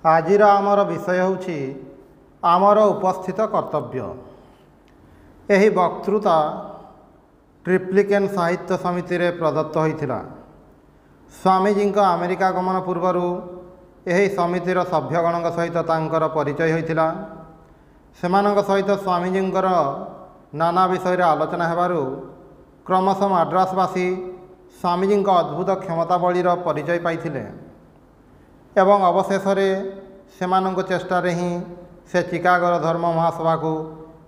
आजिर आमर विषय होछि आमर उपस्थित कर्तव्य। एही वक्तृता ट्रिप्लिकेन साहित्य समिति रे प्रदत्त होइथिला। स्वामीजी अमेरिका गमन पूर्वर एही समितिर सभ्यगण सहित तांकर परिचय होइथिला। सेमानंक सहित स्वामीजी नाना विषय आलोचना हेबारु क्रमशः मद्रासवासी स्वामीजी अद्भुत क्षमता बलिर परिचय पाइथिले एवं अवशेष सेमानंक चेष्टारे ही से चिकागोर धर्म महासभा को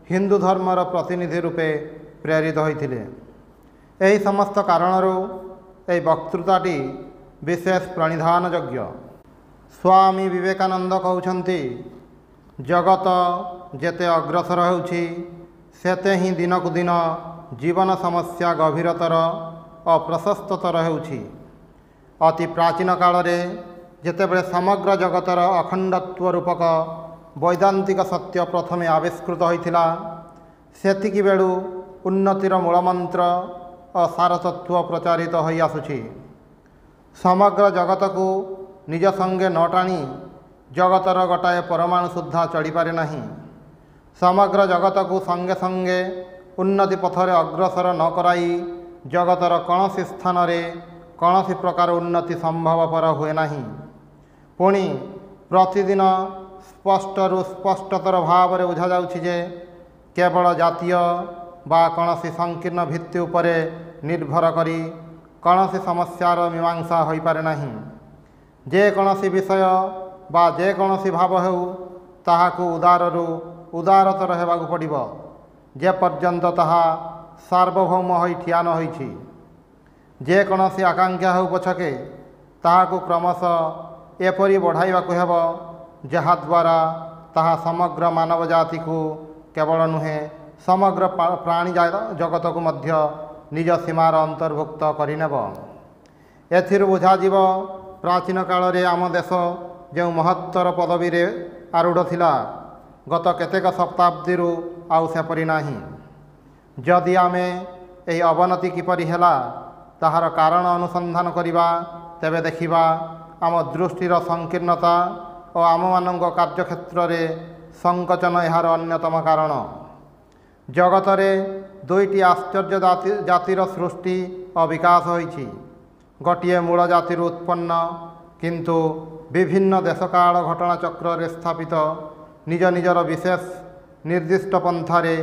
हिंदू धर्मर प्रतिनिधि रूपे प्रेरित होइथिले। एही समस्त कारणरू एही वक्तृताटी विशेष प्रणिधान योग्य। स्वामी विवेकानंद कहउछंती जगत जेते अग्रसर होउछि सेते ही दिनकु दिन जीवन समस्या गभीरतर और प्रशस्ततर होउछि। अति प्राचीन काल रे जेतेबेले समग्र जगतर अखंडत्व रूपक वैदांतिक सत्य प्रथमे आविष्कृत होइथिला सेतिकी बेलू उन्नतिर मूलमंत्र और सारतत्व प्रचारित होई आसुछि। समग्र जगत को निज संगे न टाणी जगतर गोटाए परमाणु सुद्धा चढ़ी पारे नहीं। समग्र जगत को संगे संगे उन्नति पथरे अग्रसर न कराई जगतर कौनसी स्थान रे कौनसी प्रकार उन्नति संभवपर हुए नहीं। पुणी प्रतिदिन स्पष्टरू स्पष्टतर भाव में बुझा जाउछि जे केवल जातीय बा कौनसी संकीर्ण भित्ति उपरे निर्भर करी कौनसी समस्यार मीमांसा होई पारे नहीं। जे कौनसी विषय बा जे कौनसी भाव हेउ ताहाकु उदाररू उदारतर हेबाकु पड़िबो जे पर्यंत ताहा सार्वभौम होई ठिया न होइछि। जे कौनसी आकांक्षा हेउ पछके ताहाकु क्रमशः एपरी बढ़ाइबाकु हेब जहाद्वारा ताहा समग्र मानव जाति को केवल नुहे समग्र प्राणी जगत को मध्य निज सीमार अंतर्भुक्त करिनेब। एथिरु बुझाजिब प्राचीन काल रे आम देश जो महत्तर पदवी रे आरूढ़ थिला गत केतेक शताब्दी आउ सेपरी नाही। जदि आमे एही अवनति किपरि हेला ताहार कारण अनुसंधान करिबा तेबे देखिबा आम दृष्टिर संकीर्णता और आम मानक कार्यक्षेत्र रे संकोचन यार अन्यतम कारण। जगतरे दुईटी आश्चर्य जातिर सृष्टि और विकास होइछि। गोटिए मूल जातिर उत्पन्न किंतु विभिन्न देशकाल घटना चक्र रे स्थापित निज निजर विशेष निर्दिष्ट पंथारे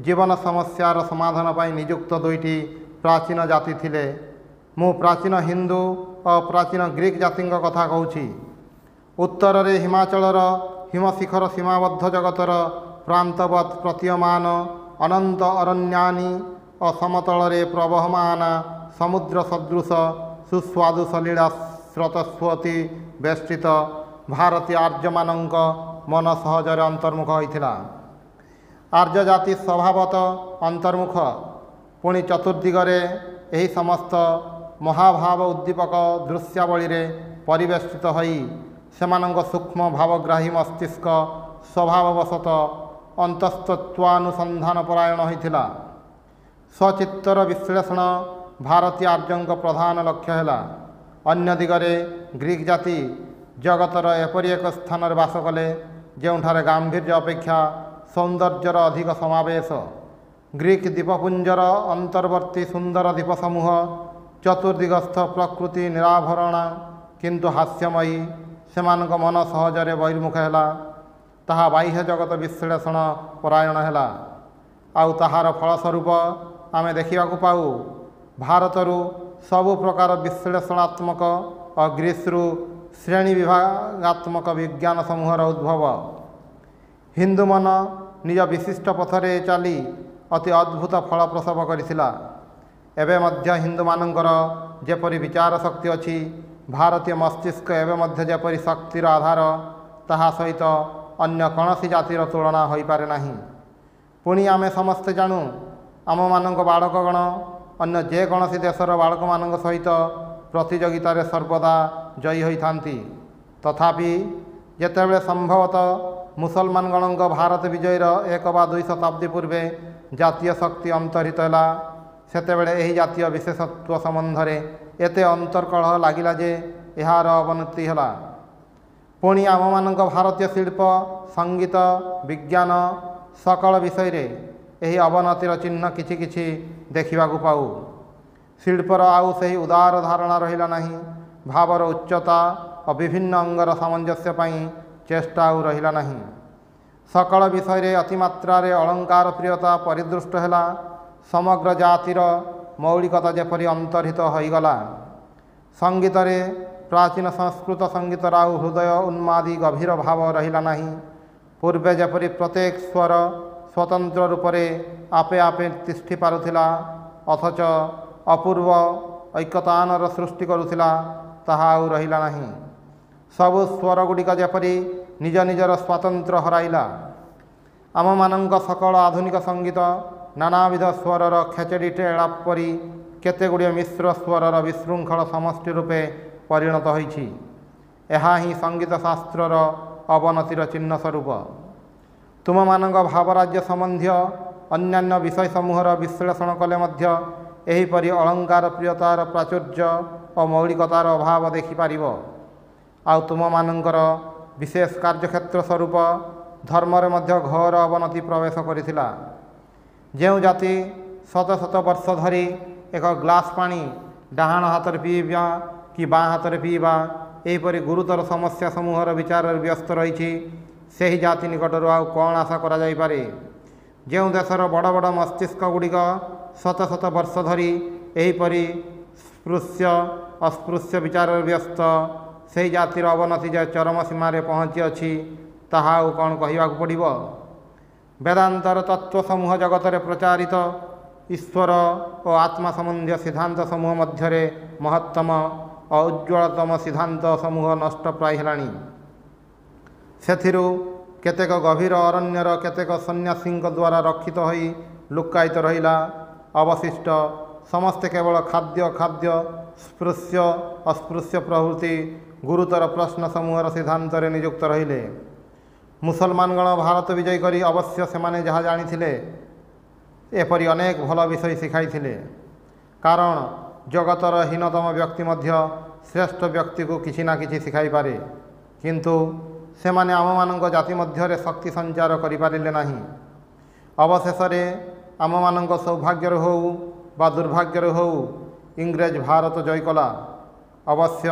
जीवन समस्यार समाधान पाई नियुक्त दुईटी प्राचीन जाति थिले। मु प्राचीन हिंदू और प्राचीन ग्रीक जाति कथा कहूँ। उत्तर रे हिमाचलर हिमशिखर सीमाबद्ध जगतर प्रांतवत् प्रतीयमान अनंत अरण्यानि और समतल रे प्रवहमान समुद्र सदृश सुस्वादु सलीला स्रोतस्वती बेष्टित भारतीय आर्यमानंक मन सहजरे अंतर्मुख होइथिला। आर्य जाति स्वभावत अंतर्मुख पुणी चतुर्दिगरे एही समस्त महाभाव उद्दीपक दृश्यावली रे परिवेष्टित होई सेमानंक सूक्ष्म भावग्राही मस्तिष्क स्वभाववशत अंतस्तत्वानुसंधान परायण होइथिला। स्वचित्तर विश्लेषण भारतीय आर्यंक प्रधान लक्ष्य हैला। अन्य दिगरे ग्रीक जाति जगतर एपरि एक स्थान रे बास कले जेउठारे गांभीर्य अपेक्षा सौंदर्यर अधिक समावेश। ग्रीक द्वीपपुंजर अंतर्वर्ती सुंदर द्वीप समूह चतुर्दिगस्थ प्रकृति निराभरण किंतु हास्यमयी सेमानक मन सहजरे बहिर्मुख हैला। ताहा बाह्य जगत विश्लेषण परायण हैला। आउ ताहार फलस्वरूप आमे देखिबाकु पाऊ भारतरू सबु प्रकार विश्लेषणात्मक और ग्रीसरू श्रेणी विभागात्मक विज्ञान समूहर उद्भव। हिंदू मन निज विशिष्ट पथरे चली अति अद्भुत फल प्रसव करिथिला। एवं मध्य हिंदू मानकर जेपरी विचार शक्ति अच्छी भारतीय मस्तिष्क एवं मध्य जेपरी शक्तिर आधार ताहा सहित अन्य कौनसी जातिर तुलना हो पारे नहीं। पुणी आमे समस्ते जानू आम मानक बालकगण अन्य जेकोसी देशर बालक मान सहित प्रतियोगितार सर्वदा जयी होइथांती। तथापि जेतेबेले संभवतः मुसलमान गणक भारत विजयर 1 वा 2 शताब्दी पूर्वे जातीय शक्ति अंतरित है सेतेबेले एही जातीय विशेषत्व संबंध में एते अंतर्कलह लागिला जे यार अवनति है। पुणी आम मान भारतीय शिल्प संगीत विज्ञान सकल विषय यही अवनतिर चिन्ह किछि किछि देखा पाऊ। शिल्पर आउ सही उदार धारणा रहिला नहीं, भावर उच्चता और विभिन्न अंगर सामंजस्य पाई चेष्टा आउ रहिला नहीं। सकल विषय अतिमात्रा अलंकार प्रियता परिदृष्ट है। समग्र जातिर मौलिकता जेपरी अंतर्हित होईगला। संगीत रे प्राचीन संस्कृत संगीतर आउ हृदय उन्मादी गभीर भाव रहिला नहीं। पूर्वे जेपरी प्रत्येक स्वर स्वतंत्र रूप से आपे आपे तिष्ठि पारुथिला अथच अपूर्व ऐक्यतानर सृष्टि करुथिला ताहा आउ रहिला नहीं। सबु स्वर गुड़िक जेपरी निज निजर स्वातंत्र हराइला। आम मानक सकल आधुनिक संगीत नानाविध स्वरर खेचेड़ी टेड़ा परी केते गुड़िए मिश्र स्वरर विशृंखल समष्टि रूपे परिणत होइछि। एहा ही संगीत शास्त्रर अवनतिर चिन्ह स्वरूप। तुम मानक भावराज्य संबंधी अन्यान्य विषय समूहर विश्लेषण कले मध्य एहीपरि अलंकार प्रियतार प्राचुर्य और मौलिकतार अभाव देखिपारिब। आउ तुम मानकर विशेष कार्यक्षेत्र स्वरूप धर्मरे मध्य घोर अवनति प्रवेश करिथिला। जेउ जाति शत शत वर्ष धरी एक ग्लास पानी डाहाण हाथ पीवा कि बाँ हाथ पीवा एहीपरि गुरुतर समस्या समूहर विचार व्यस्त रही ସେହି ଜାତି ନିକଟରୁ ଆଉ କ'ଣ ଆଶା କରାଯାଇପାରେ। ଯେଉଁ ଦେଶର ବଡ଼ ବଡ଼ ମସ୍ତିଷ୍କ ଗୁଡ଼ିକ ଶତ ଶତ ବର୍ଷ ଧରି ଏହିପରି ସ୍ପୃଶ୍ୟ ଅସ୍ପୃଶ୍ୟ ବିଚାରରେ ବ୍ୟସ୍ତ, ସେହି ଜାତିର ଅବନତି ଯେ ଚରମ ସୀମାରେ ପହଞ୍ଚିଅଛି ତାହା ଆଉ କ'ଣ କହିବାକୁ ପଡ଼ିବ। ବେଦାନ୍ତର ତତ୍ତ୍ୱ ସମୂହ ଜଗତରେ ପ୍ରଚାରିତ ଈଶ୍ୱର ଓ ଆତ୍ମା ସମ୍ବନ୍ଧୀୟ ସିଦ୍ଧାନ୍ତ ସମୂହ ମଧ୍ୟରେ ମହତ୍ତମ ଓ ଉଜ୍ଜ୍ୱଳତମ ସିଦ୍ଧାନ୍ତ ସମୂହ ନଷ୍ଟ ପ୍ରାୟ ହେଲାଣି। ସେଥିରୁ କେତେକ ଗଭୀର ଅରଣ୍ୟର କେତେକ ସନ୍ନ୍ୟାସୀଙ୍କ ଦ୍ୱାରା ରକ୍ଷିତ ହୋଇ ଲୁକାୟିତ ରହିଲା। ଅବଶିଷ୍ଟ ସମସ୍ତେ କେବଳ ଖାଦ୍ୟ ଖାଦ୍ୟ ସ୍ପୃଶ୍ୟ ଅସ୍ପୃଶ୍ୟ ପ୍ରଭୃତି ଗୁରୁତର ପ୍ରଶ୍ନ ସମୂହର ସିଦ୍ଧାନ୍ତରେ ନିଯୁକ୍ତ ରହିଲେ। ମୁସଲମାନଗଣ ଭାରତ ବିଜୟ କରି ଅବଶ୍ୟ ସେମାନେ ଯାହା ଜାଣିଥିଲେ ଏପରି ଅନେକ ଭଲ ବିଷୟ ଶିଖାଇଥିଲେ। କାରଣ ଜଗତର ହୀନତମ ବ୍ୟକ୍ତି ମଧ୍ୟ ଶ୍ରେଷ୍ଠ ବ୍ୟକ୍ତିକୁ କିଛି ନା କିଛି ଶିଖାଇପାରେ। କିନ୍ତୁ ସେମାନେ ଆମମାନଙ୍କ ଜାତି ମଧ୍ୟରେ ଶକ୍ତି ସଞ୍ଚାର କରିପାରିଲେ ନାହିଁ। ଅବଶେଷରେ ଆମମାନଙ୍କ ସୌଭାଗ୍ୟରୁ ହେଉ ବା ଦୁର୍ଭାଗ୍ୟରୁ ହେଉ ଇଂରେଜ ଭାରତ ଜୟ କଲା। ଅବଶ୍ୟ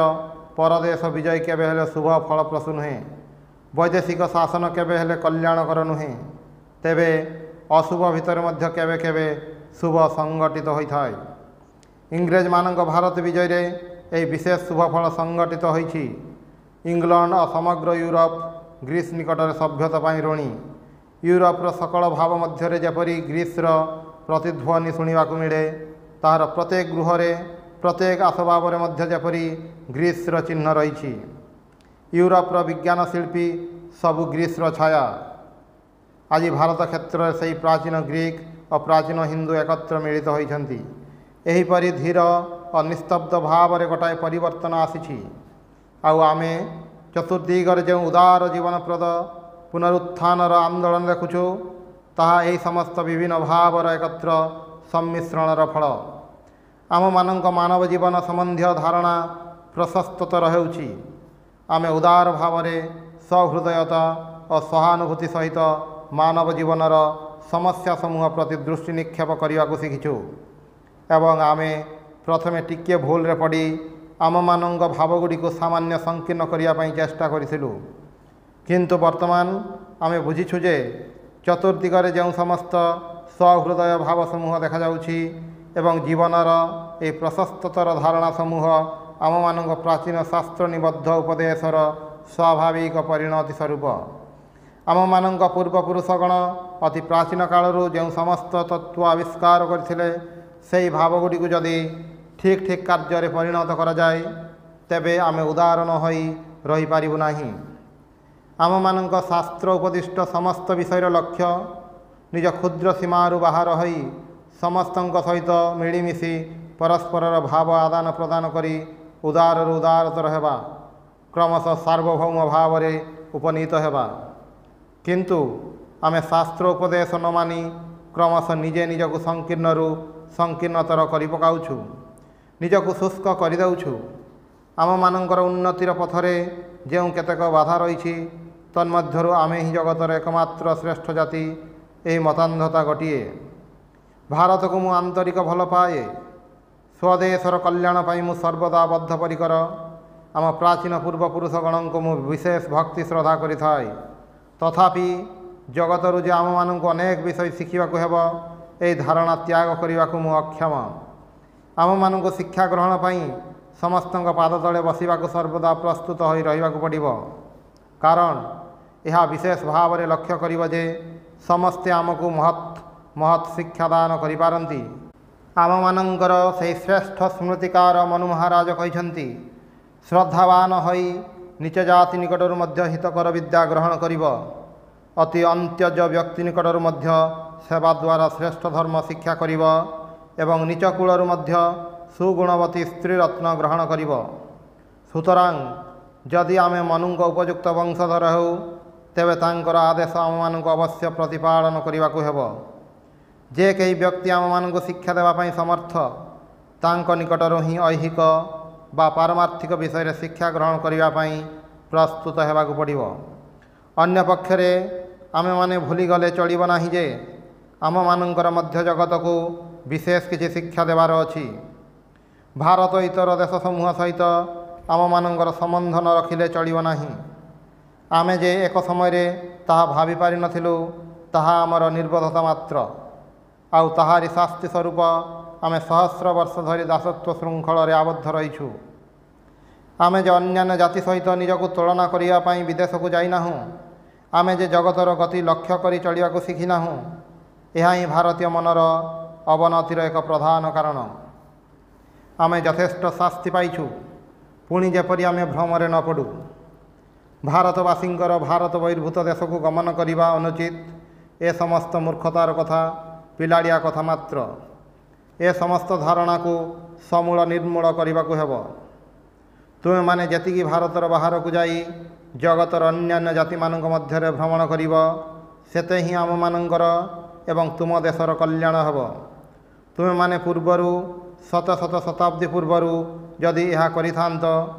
ପରଦେଶ ବିଜୟ କେବେ ହେଲେ ଶୁଭ ଫଳପ୍ରସୂ ନୁହେଁ। ବୈଦେଶିକ ଶାସନ କେବେ ହେଲେ କଲ୍ୟାଣକର ନୁହେଁ। ତେବେ ଅଶୁଭ ଭିତରେ ମଧ୍ୟ କେବେ କେବେ ଶୁଭ ସଂଗଠିତ ହୋଇଥାଏ। ଇଂରେଜମାନଙ୍କ ଭାରତ ବିଜୟରେ ଏହି ବିଶେଷ ଶୁଭଫଳ ସଂଗଠିତ ହୋଇଛି। ଇଂଲଣ୍ଡ ଓ ସମଗ୍ର ୟୁରୋପ ଗ୍ରୀସ୍ ନିକଟରେ ସଭ୍ୟତା ପାଇଁ ଋଣୀ। ୟୁରୋପର ସକଳ ଭାବ ମଧ୍ୟରେ ଯେପରି ଗ୍ରୀସ୍ର ପ୍ରତିଧ୍ୱନି ଶୁଣିବାକୁ ମିଳେ, ତାହାର ପ୍ରତ୍ୟେକ ଗୃହରେ ପ୍ରତ୍ୟେକ ଆସବାବରେ ମଧ୍ୟ ଯେପରି ଗ୍ରୀସ୍ର ଚିହ୍ନ ରହିଛି। ୟୁରୋପର ବିଜ୍ଞାନ ଶିଳ୍ପୀ ସବୁ ଗ୍ରୀସ୍ର ଛାୟା। ଆଜି ଭାରତ କ୍ଷେତ୍ରରେ ସେହି ପ୍ରାଚୀନ ଗ୍ରୀକ୍ ଓ ପ୍ରାଚୀନ ହିନ୍ଦୁ ଏକତ୍ର ମିଳିତ ହୋଇଛନ୍ତି। ଏହିପରି ଧୀର ଓ ନିସ୍ତବ୍ଧ ଭାବରେ ଗୋଟାଏ ପରିବର୍ତ୍ତନ ଆସିଛି। ଆଉ ଆମେ ଚତୁର୍ଦିଗରେ ଯେଉଁ ଉଦାର ଜୀବନପ୍ରଦ ପୁନରୁତ୍ଥାନର ଆନ୍ଦୋଳନ ଦେଖୁଛୁ, ତାହା ଏହି ସମସ୍ତ ବିଭିନ୍ନ ଭାବର ଏକତ୍ର ସମ୍ମିଶ୍ରଣର ଫଳ। ଆମମାନଙ୍କ ମାନବ ଜୀବନ ସମ୍ବନ୍ଧୀୟ ଧାରଣା ପ୍ରଶସ୍ତତର ହେଉଛି। ଆମେ ଉଦାର ଭାବରେ ସହୃଦୟତା ଓ ସହାନୁଭୂତି ସହିତ ମାନବ ଜୀବନର ସମସ୍ୟା ସମୂହ ପ୍ରତି ଦୃଷ୍ଟି ନିକ୍ଷେପ କରିବାକୁ ଶିଖିଛୁ ଏବଂ ଆମେ ପ୍ରଥମେ ଟିକିଏ ଭୁଲରେ ପଡ଼ି ଆମମାନଙ୍କ ଭାବଗୁଡ଼ିକୁ ସାମାନ୍ୟ ସଂକୀର୍ଣ୍ଣ କରିବା ପାଇଁ ଚେଷ୍ଟା କରିଥିଲୁ। କିନ୍ତୁ ବର୍ତ୍ତମାନ ଆମେ ବୁଝିଛୁ ଯେ ଚତୁର୍ଦିଗରେ ଯେଉଁ ସମସ୍ତ ସହୃଦୟ ଭାବ ସମୂହ ଦେଖାଯାଉଛି ଏବଂ ଜୀବନର ଏହି ପ୍ରଶସ୍ତତର ଧାରଣା ସମୂହ ଆମମାନଙ୍କ ପ୍ରାଚୀନ ଶାସ୍ତ୍ର ନିବଦ୍ଧ ଉପଦେଶର ସ୍ୱାଭାବିକ ପରିଣତି ସ୍ୱରୂପ। ଆମମାନଙ୍କ ପୂର୍ବପୁରୁଷଗଣ ଅତି ପ୍ରାଚୀନ କାଳରୁ ଯେଉଁ ସମସ୍ତ ତତ୍ତ୍ୱ ଆବିଷ୍କାର କରିଥିଲେ, ସେହି ଭାବଗୁଡ଼ିକୁ ଯଦି ଠିକ୍ ଠିକ୍ କାର୍ଯ୍ୟରେ ପରିଣତ କରାଯାଏ, ତେବେ ଆମେ ଉଦାର ନ ହୋଇ ରହିପାରିବୁ ନାହିଁ। ଆମମାନଙ୍କ ଶାସ୍ତ୍ର ଉପଦିଷ୍ଟ ସମସ୍ତ ବିଷୟର ଲକ୍ଷ୍ୟ ନିଜ କ୍ଷୁଦ୍ର ସୀମାରୁ ବାହାର ହୋଇ ସମସ୍ତଙ୍କ ସହିତ ମିଳିମିଶି ପରସ୍ପରର ଭାବ ଆଦାନ ପ୍ରଦାନ କରି ଉଦାରରୁ ଉଦାରତର ହେବା, କ୍ରମଶଃ ସାର୍ବଭୌମ ଭାବରେ ଉପନୀତ ହେବା। କିନ୍ତୁ ଆମେ ଶାସ୍ତ୍ର ଉପଦେଶ ନ ମାନି କ୍ରମଶଃ ନିଜେ ନିଜକୁ ସଂକୀର୍ଣ୍ଣରୁ ସଂକୀର୍ଣ୍ଣତର କରି ପକାଉଛୁ, ନିଜକୁ ଶୁଷ୍କ କରିଦେଉଛୁ। ଆମମାନଙ୍କର ଉନ୍ନତିର ପଥରେ ଯେଉଁ କେତେକ ବାଧା ରହିଛି ତନ୍ମଧ୍ୟରୁ ଆମେ ହିଁ ଜଗତର ଏକମାତ୍ର ଶ୍ରେଷ୍ଠ ଜାତି, ଏହି ମତାନ୍ଧତା ଗୋଟିଏ। ଭାରତକୁ ମୁଁ ଆନ୍ତରିକ ଭଲ ପାଏ। ସ୍ୱଦେଶର କଲ୍ୟାଣ ପାଇଁ ମୁଁ ସର୍ବଦା ବଦ୍ଧପରିକର। ଆମ ପ୍ରାଚୀନ ପୂର୍ବପୁରୁଷଗଣଙ୍କୁ ମୁଁ ବିଶେଷ ଭକ୍ତି ଶ୍ରଦ୍ଧା କରିଥାଏ। ତଥାପି ଜଗତରୁ ଯେ ଆମମାନଙ୍କୁ ଅନେକ ବିଷୟ ଶିଖିବାକୁ ହେବ, ଏହି ଧାରଣା ତ୍ୟାଗ କରିବାକୁ ମୁଁ ଅକ୍ଷମ। ଆମମାନଙ୍କୁ ଶିକ୍ଷା ଗ୍ରହଣ ପାଇଁ ସମସ୍ତଙ୍କ ପାଦ ତଳେ ବସିବାକୁ ସର୍ବଦା ପ୍ରସ୍ତୁତ ହୋଇ ରହିବାକୁ ପଡ଼ିବ। କାରଣ ଏହା ବିଶେଷ ଭାବରେ ଲକ୍ଷ୍ୟ କରିବ ଯେ ସମସ୍ତେ ଆମକୁ ମହତ୍ ଶିକ୍ଷାଦାନ କରିପାରନ୍ତି। ଆମମାନଙ୍କର ସେହି ଶ୍ରେଷ୍ଠ ସ୍ମୃତିକାର ମନୁ ମହାରାଜ କହିଛନ୍ତି, ଶ୍ରଦ୍ଧାବାନ ହୋଇ ନିଚ ଜାତି ନିକଟରୁ ମଧ୍ୟ ହିତକର ବିଦ୍ୟା ଗ୍ରହଣ କରିବ। ଅତି ଅନ୍ତ୍ୟଜ ବ୍ୟକ୍ତି ନିକଟରୁ ମଧ୍ୟ ସେବା ଦ୍ୱାରା ଶ୍ରେଷ୍ଠ ଧର୍ମ ଶିକ୍ଷା କରିବ ଏବଂ ନିଚ କୂଳରୁ ମଧ୍ୟ ସୁଗୁଣବତୀ ସ୍ତ୍ରୀରତ୍ନ ଗ୍ରହଣ କରିବ। ସୁତରାଂ ଯଦି ଆମେ ମନୁଙ୍କ ଉପଯୁକ୍ତ ବଂଶଧର ହେଉ, ତେବେ ତାଙ୍କର ଆଦେଶ ଆମମାନଙ୍କୁ ଅବଶ୍ୟ ପ୍ରତିପାଳନ କରିବାକୁ ହେବ। ଯେ କେହି ବ୍ୟକ୍ତି ଆମମାନଙ୍କୁ ଶିକ୍ଷା ଦେବା ପାଇଁ ସମର୍ଥ, ତାଙ୍କ ନିକଟରୁ ହିଁ ଐହିକ ବା ପାରମାର୍ଥିକ ବିଷୟରେ ଶିକ୍ଷା ଗ୍ରହଣ କରିବା ପାଇଁ ପ୍ରସ୍ତୁତ ହେବାକୁ ପଡ଼ିବ। ଅନ୍ୟପକ୍ଷରେ ଆମେମାନେ ଭୁଲିଗଲେ ଚଳିବ ନାହିଁ ଯେ ଆମମାନଙ୍କର ମଧ୍ୟ ଜଗତକୁ ବିଶେଷ କିଛି ଶିକ୍ଷା ଦେବାର ଅଛି। ଭାରତ ଇତର ଦେଶ ସମୂହ ସହିତ ଆମମାନଙ୍କର ସମ୍ବନ୍ଧ ନ ରଖିଲେ ଚଳିବ ନାହିଁ। ଆମେ ଯେ ଏକ ସମୟରେ ତାହା ଭାବି ପାରିନଥିଲୁ, ତାହା ଆମର ନିର୍ବୋଧତା ମାତ୍ର। ଆଉ ତାହାରି ଶାସ୍ତି ସ୍ୱରୂପ ଆମେ ସହସ୍ର ବର୍ଷ ଧରି ଦାସତ୍ୱ ଶୃଙ୍ଖଳରେ ଆବଦ୍ଧ ରହିଛୁ। ଆମେ ଯେ ଅନ୍ୟାନ୍ୟ ଜାତି ସହିତ ନିଜକୁ ତୁଳନା କରିବା ପାଇଁ ବିଦେଶକୁ ଯାଇନାହୁଁ, ଆମେ ଯେ ଜଗତର ଗତି ଲକ୍ଷ୍ୟ କରି ଚଳିବାକୁ ଶିଖିନାହୁଁ, ଏହା ହିଁ ଭାରତୀୟ ମନର ଅବନତିର ଏକ ପ୍ରଧାନ କାରଣ। ଆମେ ଯଥେଷ୍ଟ ଶାସ୍ତି ପାଇଛୁ, ପୁଣି ଯେପରି ଆମେ ଭ୍ରମରେ ନ ପଡ଼ୁ। ଭାରତବାସୀଙ୍କର ଭାରତ ବହିର୍ଭୂତ ଦେଶକୁ ଗମନ କରିବା ଅନୁଚିତ, ଏ ସମସ୍ତ ମୂର୍ଖତାର କଥା, ପିଲାଡ଼ିଆ କଥା ମାତ୍ର। ଏ ସମସ୍ତ ଧାରଣାକୁ ସମୂଳ ନିର୍ମୂଳ କରିବାକୁ ହେବ। ତୁମେମାନେ ଯେତିକି ଭାରତର ବାହାରକୁ ଯାଇ ଜଗତର ଅନ୍ୟାନ୍ୟ ଜାତିମାନଙ୍କ ମଧ୍ୟରେ ଭ୍ରମଣ କରିବ, ସେତେ ହିଁ ଆମମାନଙ୍କର ଏବଂ ତୁମ ଦେଶର କଲ୍ୟାଣ ହେବ। ତୁମେମାନେ ପୂର୍ବରୁ ଶତ ଶତାବ୍ଦୀ ପୂର୍ବରୁ ଯଦି ଏହା କରିଥାନ୍ତ,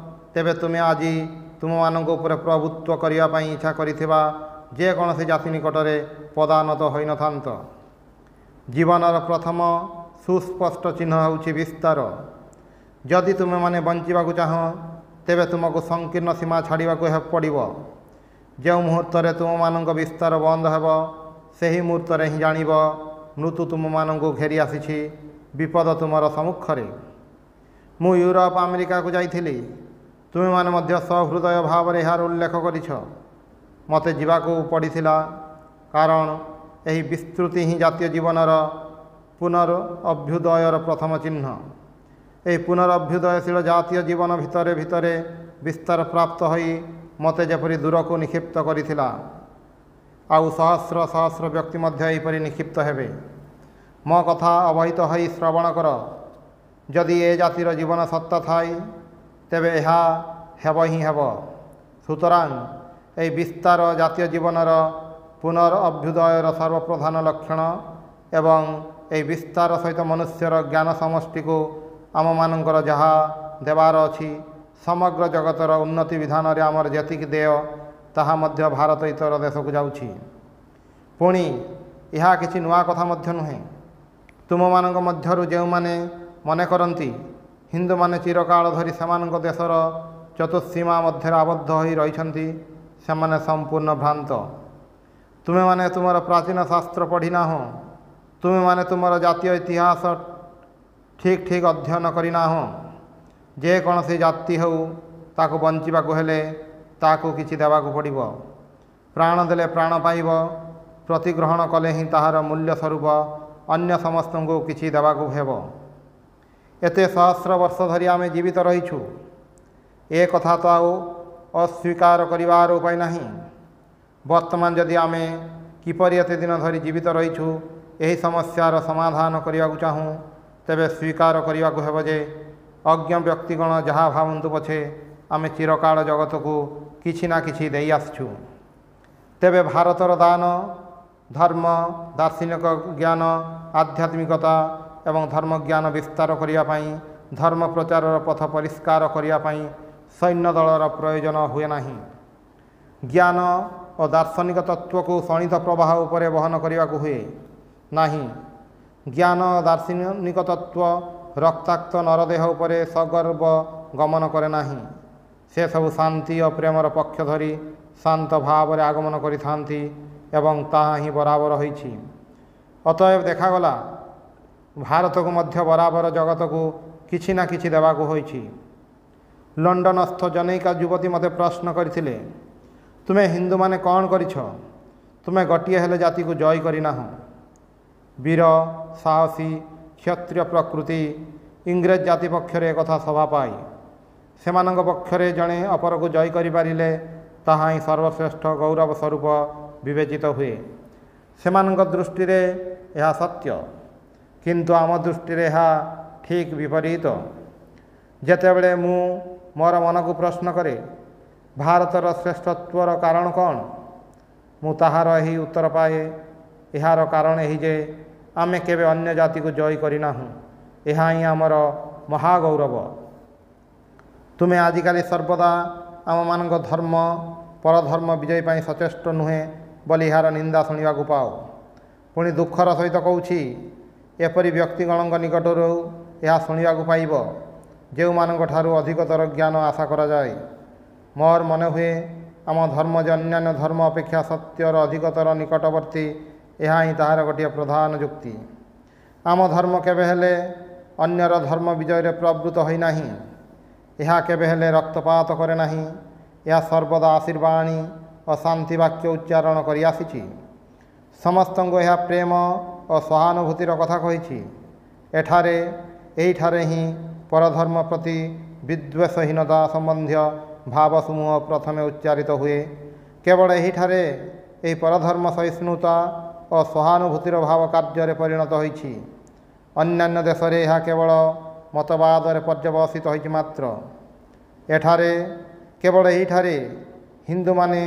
ତେବେ ତୁମେ ଆଜି ତୁମମାନଙ୍କ ଉପରେ ପ୍ରଭୁତ୍ୱ କରିବା ପାଇଁ ଇଚ୍ଛା କରିଥିବା ଯେକୌଣସି ଜାତି ନିକଟରେ ପଦାନତ ହୋଇନଥାନ୍ତ। ଜୀବନର ପ୍ରଥମ ସୁସ୍ପଷ୍ଟ ଚିହ୍ନ ହେଉଛି ବିସ୍ତାର। ଯଦି ତୁମେମାନେ ବଞ୍ଚିବାକୁ ଚାହଁ, ତେବେ ତୁମକୁ ସଂକୀର୍ଣ୍ଣ ସୀମା ଛାଡ଼ିବାକୁ ପଡ଼ିବ। ଯେଉଁ ମୁହୂର୍ତ୍ତରେ ତୁମମାନଙ୍କ ବିସ୍ତାର ବନ୍ଦ ହେବ, ସେହି ମୁହୂର୍ତ୍ତରେ ହିଁ ଜାଣିବ ମୃତ୍ୟୁ ତୁମମାନଙ୍କୁ ଘେରି ଆସିଛି, ବିପଦ ତୁମର ସମ୍ମୁଖରେ। ମୁଁ ୟୁରୋପ ଆମେରିକାକୁ ଯାଇଥିଲି। ତୁମେମାନେ ମଧ୍ୟ ସହୃଦୟ ଭାବରେ ଏହାର ଉଲ୍ଲେଖ କରିଛ। ମୋତେ ଯିବାକୁ ପଡ଼ିଥିଲା, କାରଣ ଏହି ବିସ୍ତୃତି ହିଁ ଜାତୀୟ ଜୀବନର ପୁନରଭ୍ୟୁଦୟର ପ୍ରଥମ ଚିହ୍ନ। ଏହି ପୁନରଭ୍ୟୁଦୟଶୀଳ ଜାତୀୟ ଜୀବନ ଭିତରେ ଭିତରେ ବିସ୍ତାର ପ୍ରାପ୍ତ ହୋଇ ମୋତେ ଯେପରି ଦୂରକୁ ନିକ୍ଷିପ୍ତ କରିଥିଲା, ଆଉ ସହସ୍ର ସହସ୍ର ବ୍ୟକ୍ତି ମଧ୍ୟ ଏହିପରି ନିକ୍ଷିପ୍ତ ହେବେ। ମୋ କଥା ଅବହିତ ହୋଇ ଶ୍ରବଣ କର। ଯଦି ଏ ଜାତିର ଜୀବନ ସତ୍ୟ ଥାଏ, ତେବେ ଏହା ହେବ ହିଁ ହେବ। ସୁତରାଂ ଏହି ବିସ୍ତାର ଜାତୀୟ ଜୀବନର ପୁନରଭ୍ୟୁଦୟର ସର୍ବପ୍ରଧାନ ଲକ୍ଷଣ ଏବଂ ଏହି ବିସ୍ତାର ସହିତ ମନୁଷ୍ୟର ଜ୍ଞାନ ସମଷ୍ଟିକୁ ଆମମାନଙ୍କର ଯାହା ଦେବାର ଅଛି, ସମଗ୍ର ଜଗତର ଉନ୍ନତି ବିଧାନରେ ଆମର ଯେତିକି ଦେୟ, ତାହା ମଧ୍ୟ ଭାରତ ଇତର ଦେଶକୁ ଯାଉଛି। ପୁଣି ଏହା କିଛି ନୂଆ କଥା ମଧ୍ୟ ନୁହେଁ। ତୁମମାନଙ୍କ ମଧ୍ୟରୁ ଯେଉଁମାନେ ମନେ କରନ୍ତି ହିନ୍ଦୁମାନେ ଚିରକାଳ ଧରି ସେମାନଙ୍କ ଦେଶର ଚତୁଃସୀମା ମଧ୍ୟରେ ଆବଦ୍ଧ ହୋଇ ରହିଛନ୍ତି, ସେମାନେ ସମ୍ପୂର୍ଣ୍ଣ ଭ୍ରାନ୍ତ। ତୁମେମାନେ ତୁମର ପ୍ରାଚୀନ ଶାସ୍ତ୍ର ପଢ଼ିନାହଁ। ତୁମେମାନେ ତୁମର ଜାତୀୟ ଇତିହାସ ଠିକ୍ ଅଧ୍ୟୟନ କରିନାହଁ। ଯେକୌଣସି ଜାତି ହେଉ, ତାକୁ ବଞ୍ଚିବାକୁ ହେଲେ ତାକୁ କିଛି ଦେବାକୁ ପଡ଼ିବ। ପ୍ରାଣ ଦେଲେ ପ୍ରାଣ ପାଇବ। ପ୍ରତିଗ୍ରହଣ କଲେ ହିଁ ତାହାର ମୂଲ୍ୟ ସ୍ୱରୂପ ଅନ୍ୟ ସମସ୍ତଙ୍କୁ କିଛି ଦେବାକୁ ହେବ। ଏତେ ସହସ୍ର ବର୍ଷ ଧରି ଆମେ ଜୀବିତ ରହିଛୁ, ଏ କଥା ତ ଆଉ ଅସ୍ୱୀକାର କରିବାର ଉପାୟ ନାହିଁ। ବର୍ତ୍ତମାନ ଯଦି ଆମେ କିପରି ଏତେ ଦିନ ଧରି ଜୀବିତ ରହିଛୁ, ଏହି ସମସ୍ୟାର ସମାଧାନ କରିବାକୁ ଚାହୁଁ, ତେବେ ସ୍ୱୀକାର କରିବାକୁ ହେବ ଯେ ଅଜ୍ଞ ବ୍ୟକ୍ତିଗଣ ଯାହା ଭାବନ୍ତୁ ପଛେ ଆମେ ଚିରକାଳ ଜଗତକୁ କିଛି ନା କିଛି ଦେଇ ଆସିଛୁ। ତେବେ ଭାରତର ଦାନ, ଧର୍ମ, ଦାର୍ଶନିକ ଜ୍ଞାନ, ଆଧ୍ୟାତ୍ମିକତା ଏବଂ ଧର୍ମଜ୍ଞାନ ବିସ୍ତାର କରିବା ପାଇଁ, ଧର୍ମ ପ୍ରଚାରର ପଥ ପରିଷ୍କାର କରିବା ପାଇଁ सैन्य दलर प्रयोजन हुए नहीं। ज्ञान और दार्शनिक तत्व को शणित प्रवाह उपरे वहन करने को हुए नहीं। ज्ञान और दार्शनिक तत्व रक्ताक्त नरदेह उपरे सगर्व गमन करे नहीं। से सब शांति और प्रेमर पक्ष धरी शांत भाव आगमन करिथांती एवं ताहा ही बराबर होइछि। अतएव देखागला भारत को मध्य बराबर जगत को किछि ना किछि देवाको होइछि। लंडनस्थ जनैका युवती मते प्रश्न करथिले, तुमे हिंदू माने कौन करिछ? तुमे गोटिए हेले जाति को जय करिनाह। वीर साहसी क्षत्रिय प्रकृति इंग्रेज जाति पक्षरे एकथा सभा पाई सेमानंग पक्षरे जड़े अपर को जय करिपारिले ताहा ही सर्वश्रेष्ठ गौरव स्वरूप विवेचित हुए। सेमानंग दृष्टि रे यह सत्य, किंतु आम दृष्टि रे यह ठीक विपरीत। जेतेबेले मु मोर मन को प्रश्न करे भारतर श्रेष्ठत्वर कारण कौन, मु ताहार यही उत्तर पाए, यार कारण यही जे आमे केबे अन्य जाति को जय करिनाहु। यह ही आमर महागौरव। तुमे आजिकाली सर्वदा आम मान धर्म परधर्म विजय पाई सचेष्ट नुहे बोली यार निंदा शुणा पाओ। पुणी दुखर सहित कहूँ एपरी व्यक्तिगण निकटर यह शुणा पाइब जो मानू अधिकतर ज्ञान आशा करा जाए। मोर मन हुए आम धर्म जे अन्यान्य धर्म अपेक्षा सत्यर अधिकतर निकटवर्ती यह ही ताहार गोटे प्रधान युक्ति। आम धर्म केबे हेले अन्यर धर्म विजय रे प्रवृत्त होई नाही। यह केबे हेले रक्तपात करे नाही। यह सर्वदा आशीर्वाणी और शांति वाक्य उच्चारण करि आसीछि। समस्तंको यह प्रेम और सहानुभूतिर कथा कहिछि। एठारे ही परधर्म प्रति विद्वेषहीनता संबंधी भाव समूह प्रथमे उच्चारित हुए। केवल एहिठारे एही परधर्म सहिष्णुता और सहानुभूतिर भाव कार्य परिणत होइछि। अन्यान्य देश रे यह केवल मतवाद पर्यवसित होइछि मात्र। एठारे केवल एहिठारे हिंदू माने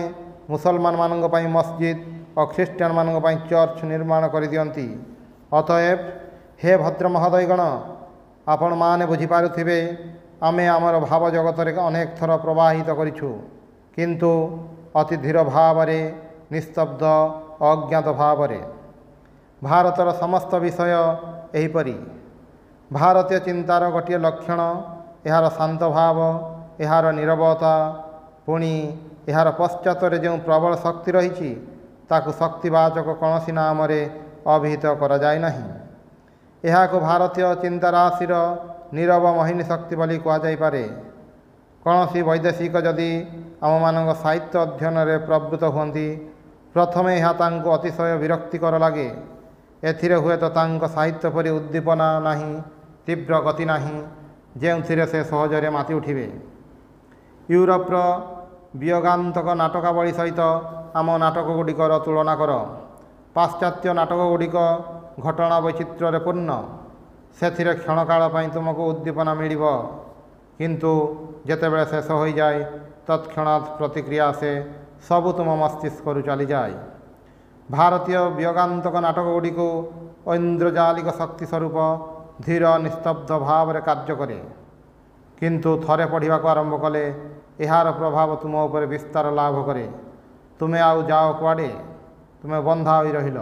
मुसलमान मानक पई मस्जिद और ख्रीस्टियान मानक पई चर्च निर्माण कर दियंती। अतएव हे भद्र महोदयगण, आपण माने बुझी पारुथिबे आमे आमर भाव जगत रे अनेक थर प्रवाहित करिछु, किंतु अति धीर भाव रे निस्तब्ध अज्ञात भाव रे। भारतर समस्त विषय एहीपरि। भारतीय चिंतार गोटे लक्षण यार शांत भाव, यार नीरवता, पुणी यार पश्चात जो प्रबल शक्ति रही ताकू शक्तिवाचक कौन नाम अभिहित करा जाय नहीं। यह को भारतीय चिंताराशि नीरव मोहिनी शक्ति बोली कहुपर। कौन वैदेशिक जदि आम मान साहित्य अध्ययन में प्रवृत्त हुंती प्रथमे यह अतिशय विरक्तिकर लगे। एथिरे हुए तो साहित्य परि उद्दीपना नहीं, तीव्र गति नहीं, जो से सहजरे माति उठिबे। यूरोपर वियोगांतक नाटकावली सहित आम नाटक गुड़िकर तुलना कर। पाश्चात्य नाटक गुड़िक घटना वैचित्र्य पूर्ण। से क्षणकाल तुमको उद्दीपना मिल, किंतु जेतेबेले शेष हो जाए तत्क्षणात् प्रतिक्रिया से सबु तुम मस्तिष्क चली जाए। भारतीय वियोगांतक नाटक गुड़िक ऐन्द्रजालिक शक्ति स्वरूप धीर निस्तब्ध भाव रे कार्य करे, किंतु थरे पढ़ा आरंभ कले यार प्रभाव तुम उपर विस्तार लाभ करे। तुमे आउ जाओ कुआडे, तुमे बंधा होई रहिल।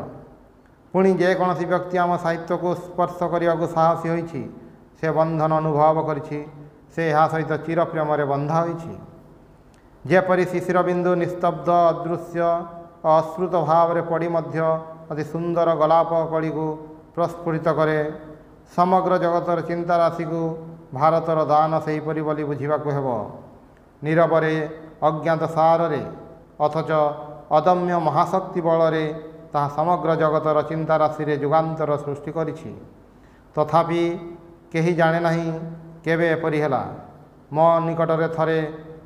पुणी जेकोसी व्यक्ति आम साहित्य को स्पर्श करने को साहसी होइछि, से बंधन अनुभव करिछि, से यह सहित चिर प्रेम बंधा होइछि। जेपरि शिशिर बिंदु निस्तब्ध अदृश्य अश्रुत भाव रे पड़ी मध्य अति सुंदर गलाप कड़ी को प्रस्फुटित करे, समग्र जगतर चिंता राशि को भारतर दान से हीपरि बोली बुझिबाकु हेबो। नीरवरे अज्ञात सारे अथच अदम्य महाशक्ति बलरे ताहा समग्र जगतर चिंता राशि रे जुगांतर सृष्टि करिछि। तथापि केही जाने नहीं केबे एपरि हेला। मो निकटरे थरे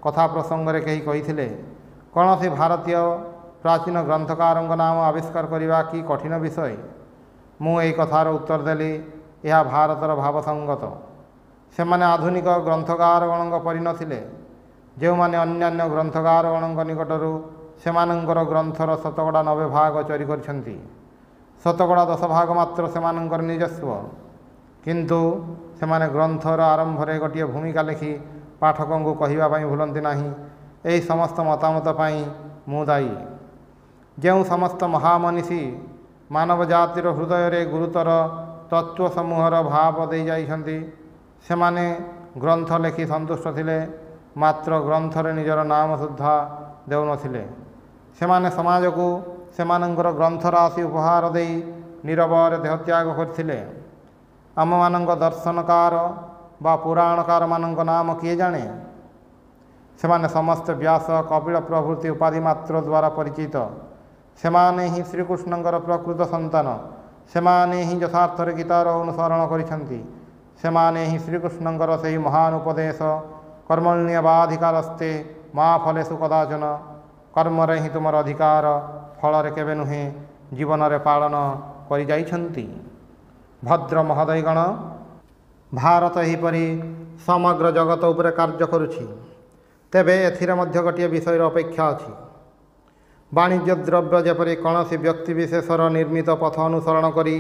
कथा प्रसंग रे केही कहिथिले, कौनसी भारतीय प्राचीन ग्रंथकार नाम आविष्कार करने कि कठिन विषय। मु एई कथार उत्तर देली, यह भारतर भावसंगत। से माने आधुनिक ग्रंथकारगण परि नथिले, जो माने अन्यान्य ग्रंथकारगण निकटरू सेमानंकर ग्रंथर शतकड़ा 90 भाग चोरी करछंती। शतकड़ा 10 भाग मात्र सेमानंकर निजस्व, किंतु सेमाने ग्रंथर आरंभ रे गोटे भूमिका लिखि ପାଠକଙ୍କୁ କହିବା ପାଇଁ ଭୁଲନ୍ତି ନାହିଁ, ଏହି ସମସ୍ତ ମତାମତ ପାଇଁ ମୁଁ ଦାୟୀ। ଯେଉଁ ସମସ୍ତ ମହାମନୀଷୀ ମାନବ ଜାତିର ହୃଦୟରେ ଗୁରୁତର ତତ୍ତ୍ୱ ସମୂହର ଭାବ ଦେଇ ଯାଇଛନ୍ତି, ସେମାନେ ଗ୍ରନ୍ଥ ଲେଖି ସନ୍ତୁଷ୍ଟ ଥିଲେ, ମାତ୍ର ଗ୍ରନ୍ଥରେ ନିଜର ନାମ ସୁଦ୍ଧା ଦେଉନଥିଲେ। ସେମାନେ ସମାଜକୁ ସେମାନଙ୍କର ଗ୍ରନ୍ଥ ରାଶି ଉପହାର ଦେଇ ନିରବରେ ଦେହତ୍ୟାଗ କରିଥିଲେ। ଆମମାନଙ୍କ ଦର୍ଶନକାର ବା ପୁରାଣକାରମାନଙ୍କ ନାମ କିଏ ଜାଣେ? ସେମାନେ ସମସ୍ତେ ବ୍ୟାସ, କପିଳ ପ୍ରଭୃତି ଉପାଧି ମାତ୍ର ଦ୍ୱାରା ପରିଚିତ। ସେମାନେ ହିଁ ଶ୍ରୀକୃଷ୍ଣଙ୍କର ପ୍ରକୃତ ସନ୍ତାନ। ସେମାନେ ହିଁ ଯଥାର୍ଥରେ ଗୀତାର ଅନୁସରଣ କରିଛନ୍ତି। ସେମାନେ ହିଁ ଶ୍ରୀକୃଷ୍ଣଙ୍କର ସେହି ମହାନ ଉପଦେଶ କର୍ମଣ୍ୟେବାଧିକାରସ୍ତେ ମା ଫଲେଷୁ କଦାଚନ, କର୍ମରେ ହିଁ ତୁମର ଅଧିକାର, ଫଳରେ କେବେ ନୁହେଁ, ଜୀବନରେ ପାଳନ କରିଯାଇଛନ୍ତି। ଭଦ୍ର ମହୋଦୟଗଣ, ଭାରତ ଏହିପରି ସମଗ୍ର ଜଗତ ଉପରେ କାର୍ଯ୍ୟ କରୁଛି। ତେବେ ଏଥିରେ ମଧ୍ୟ ଗୋଟିଏ ବିଷୟର ଅପେକ୍ଷା ଅଛି। ବାଣିଜ୍ୟ ଦ୍ରବ୍ୟ ଯେପରି କୌଣସି ବ୍ୟକ୍ତିବିଶେଷର ନିର୍ମିତ ପଥ ଅନୁସରଣ କରି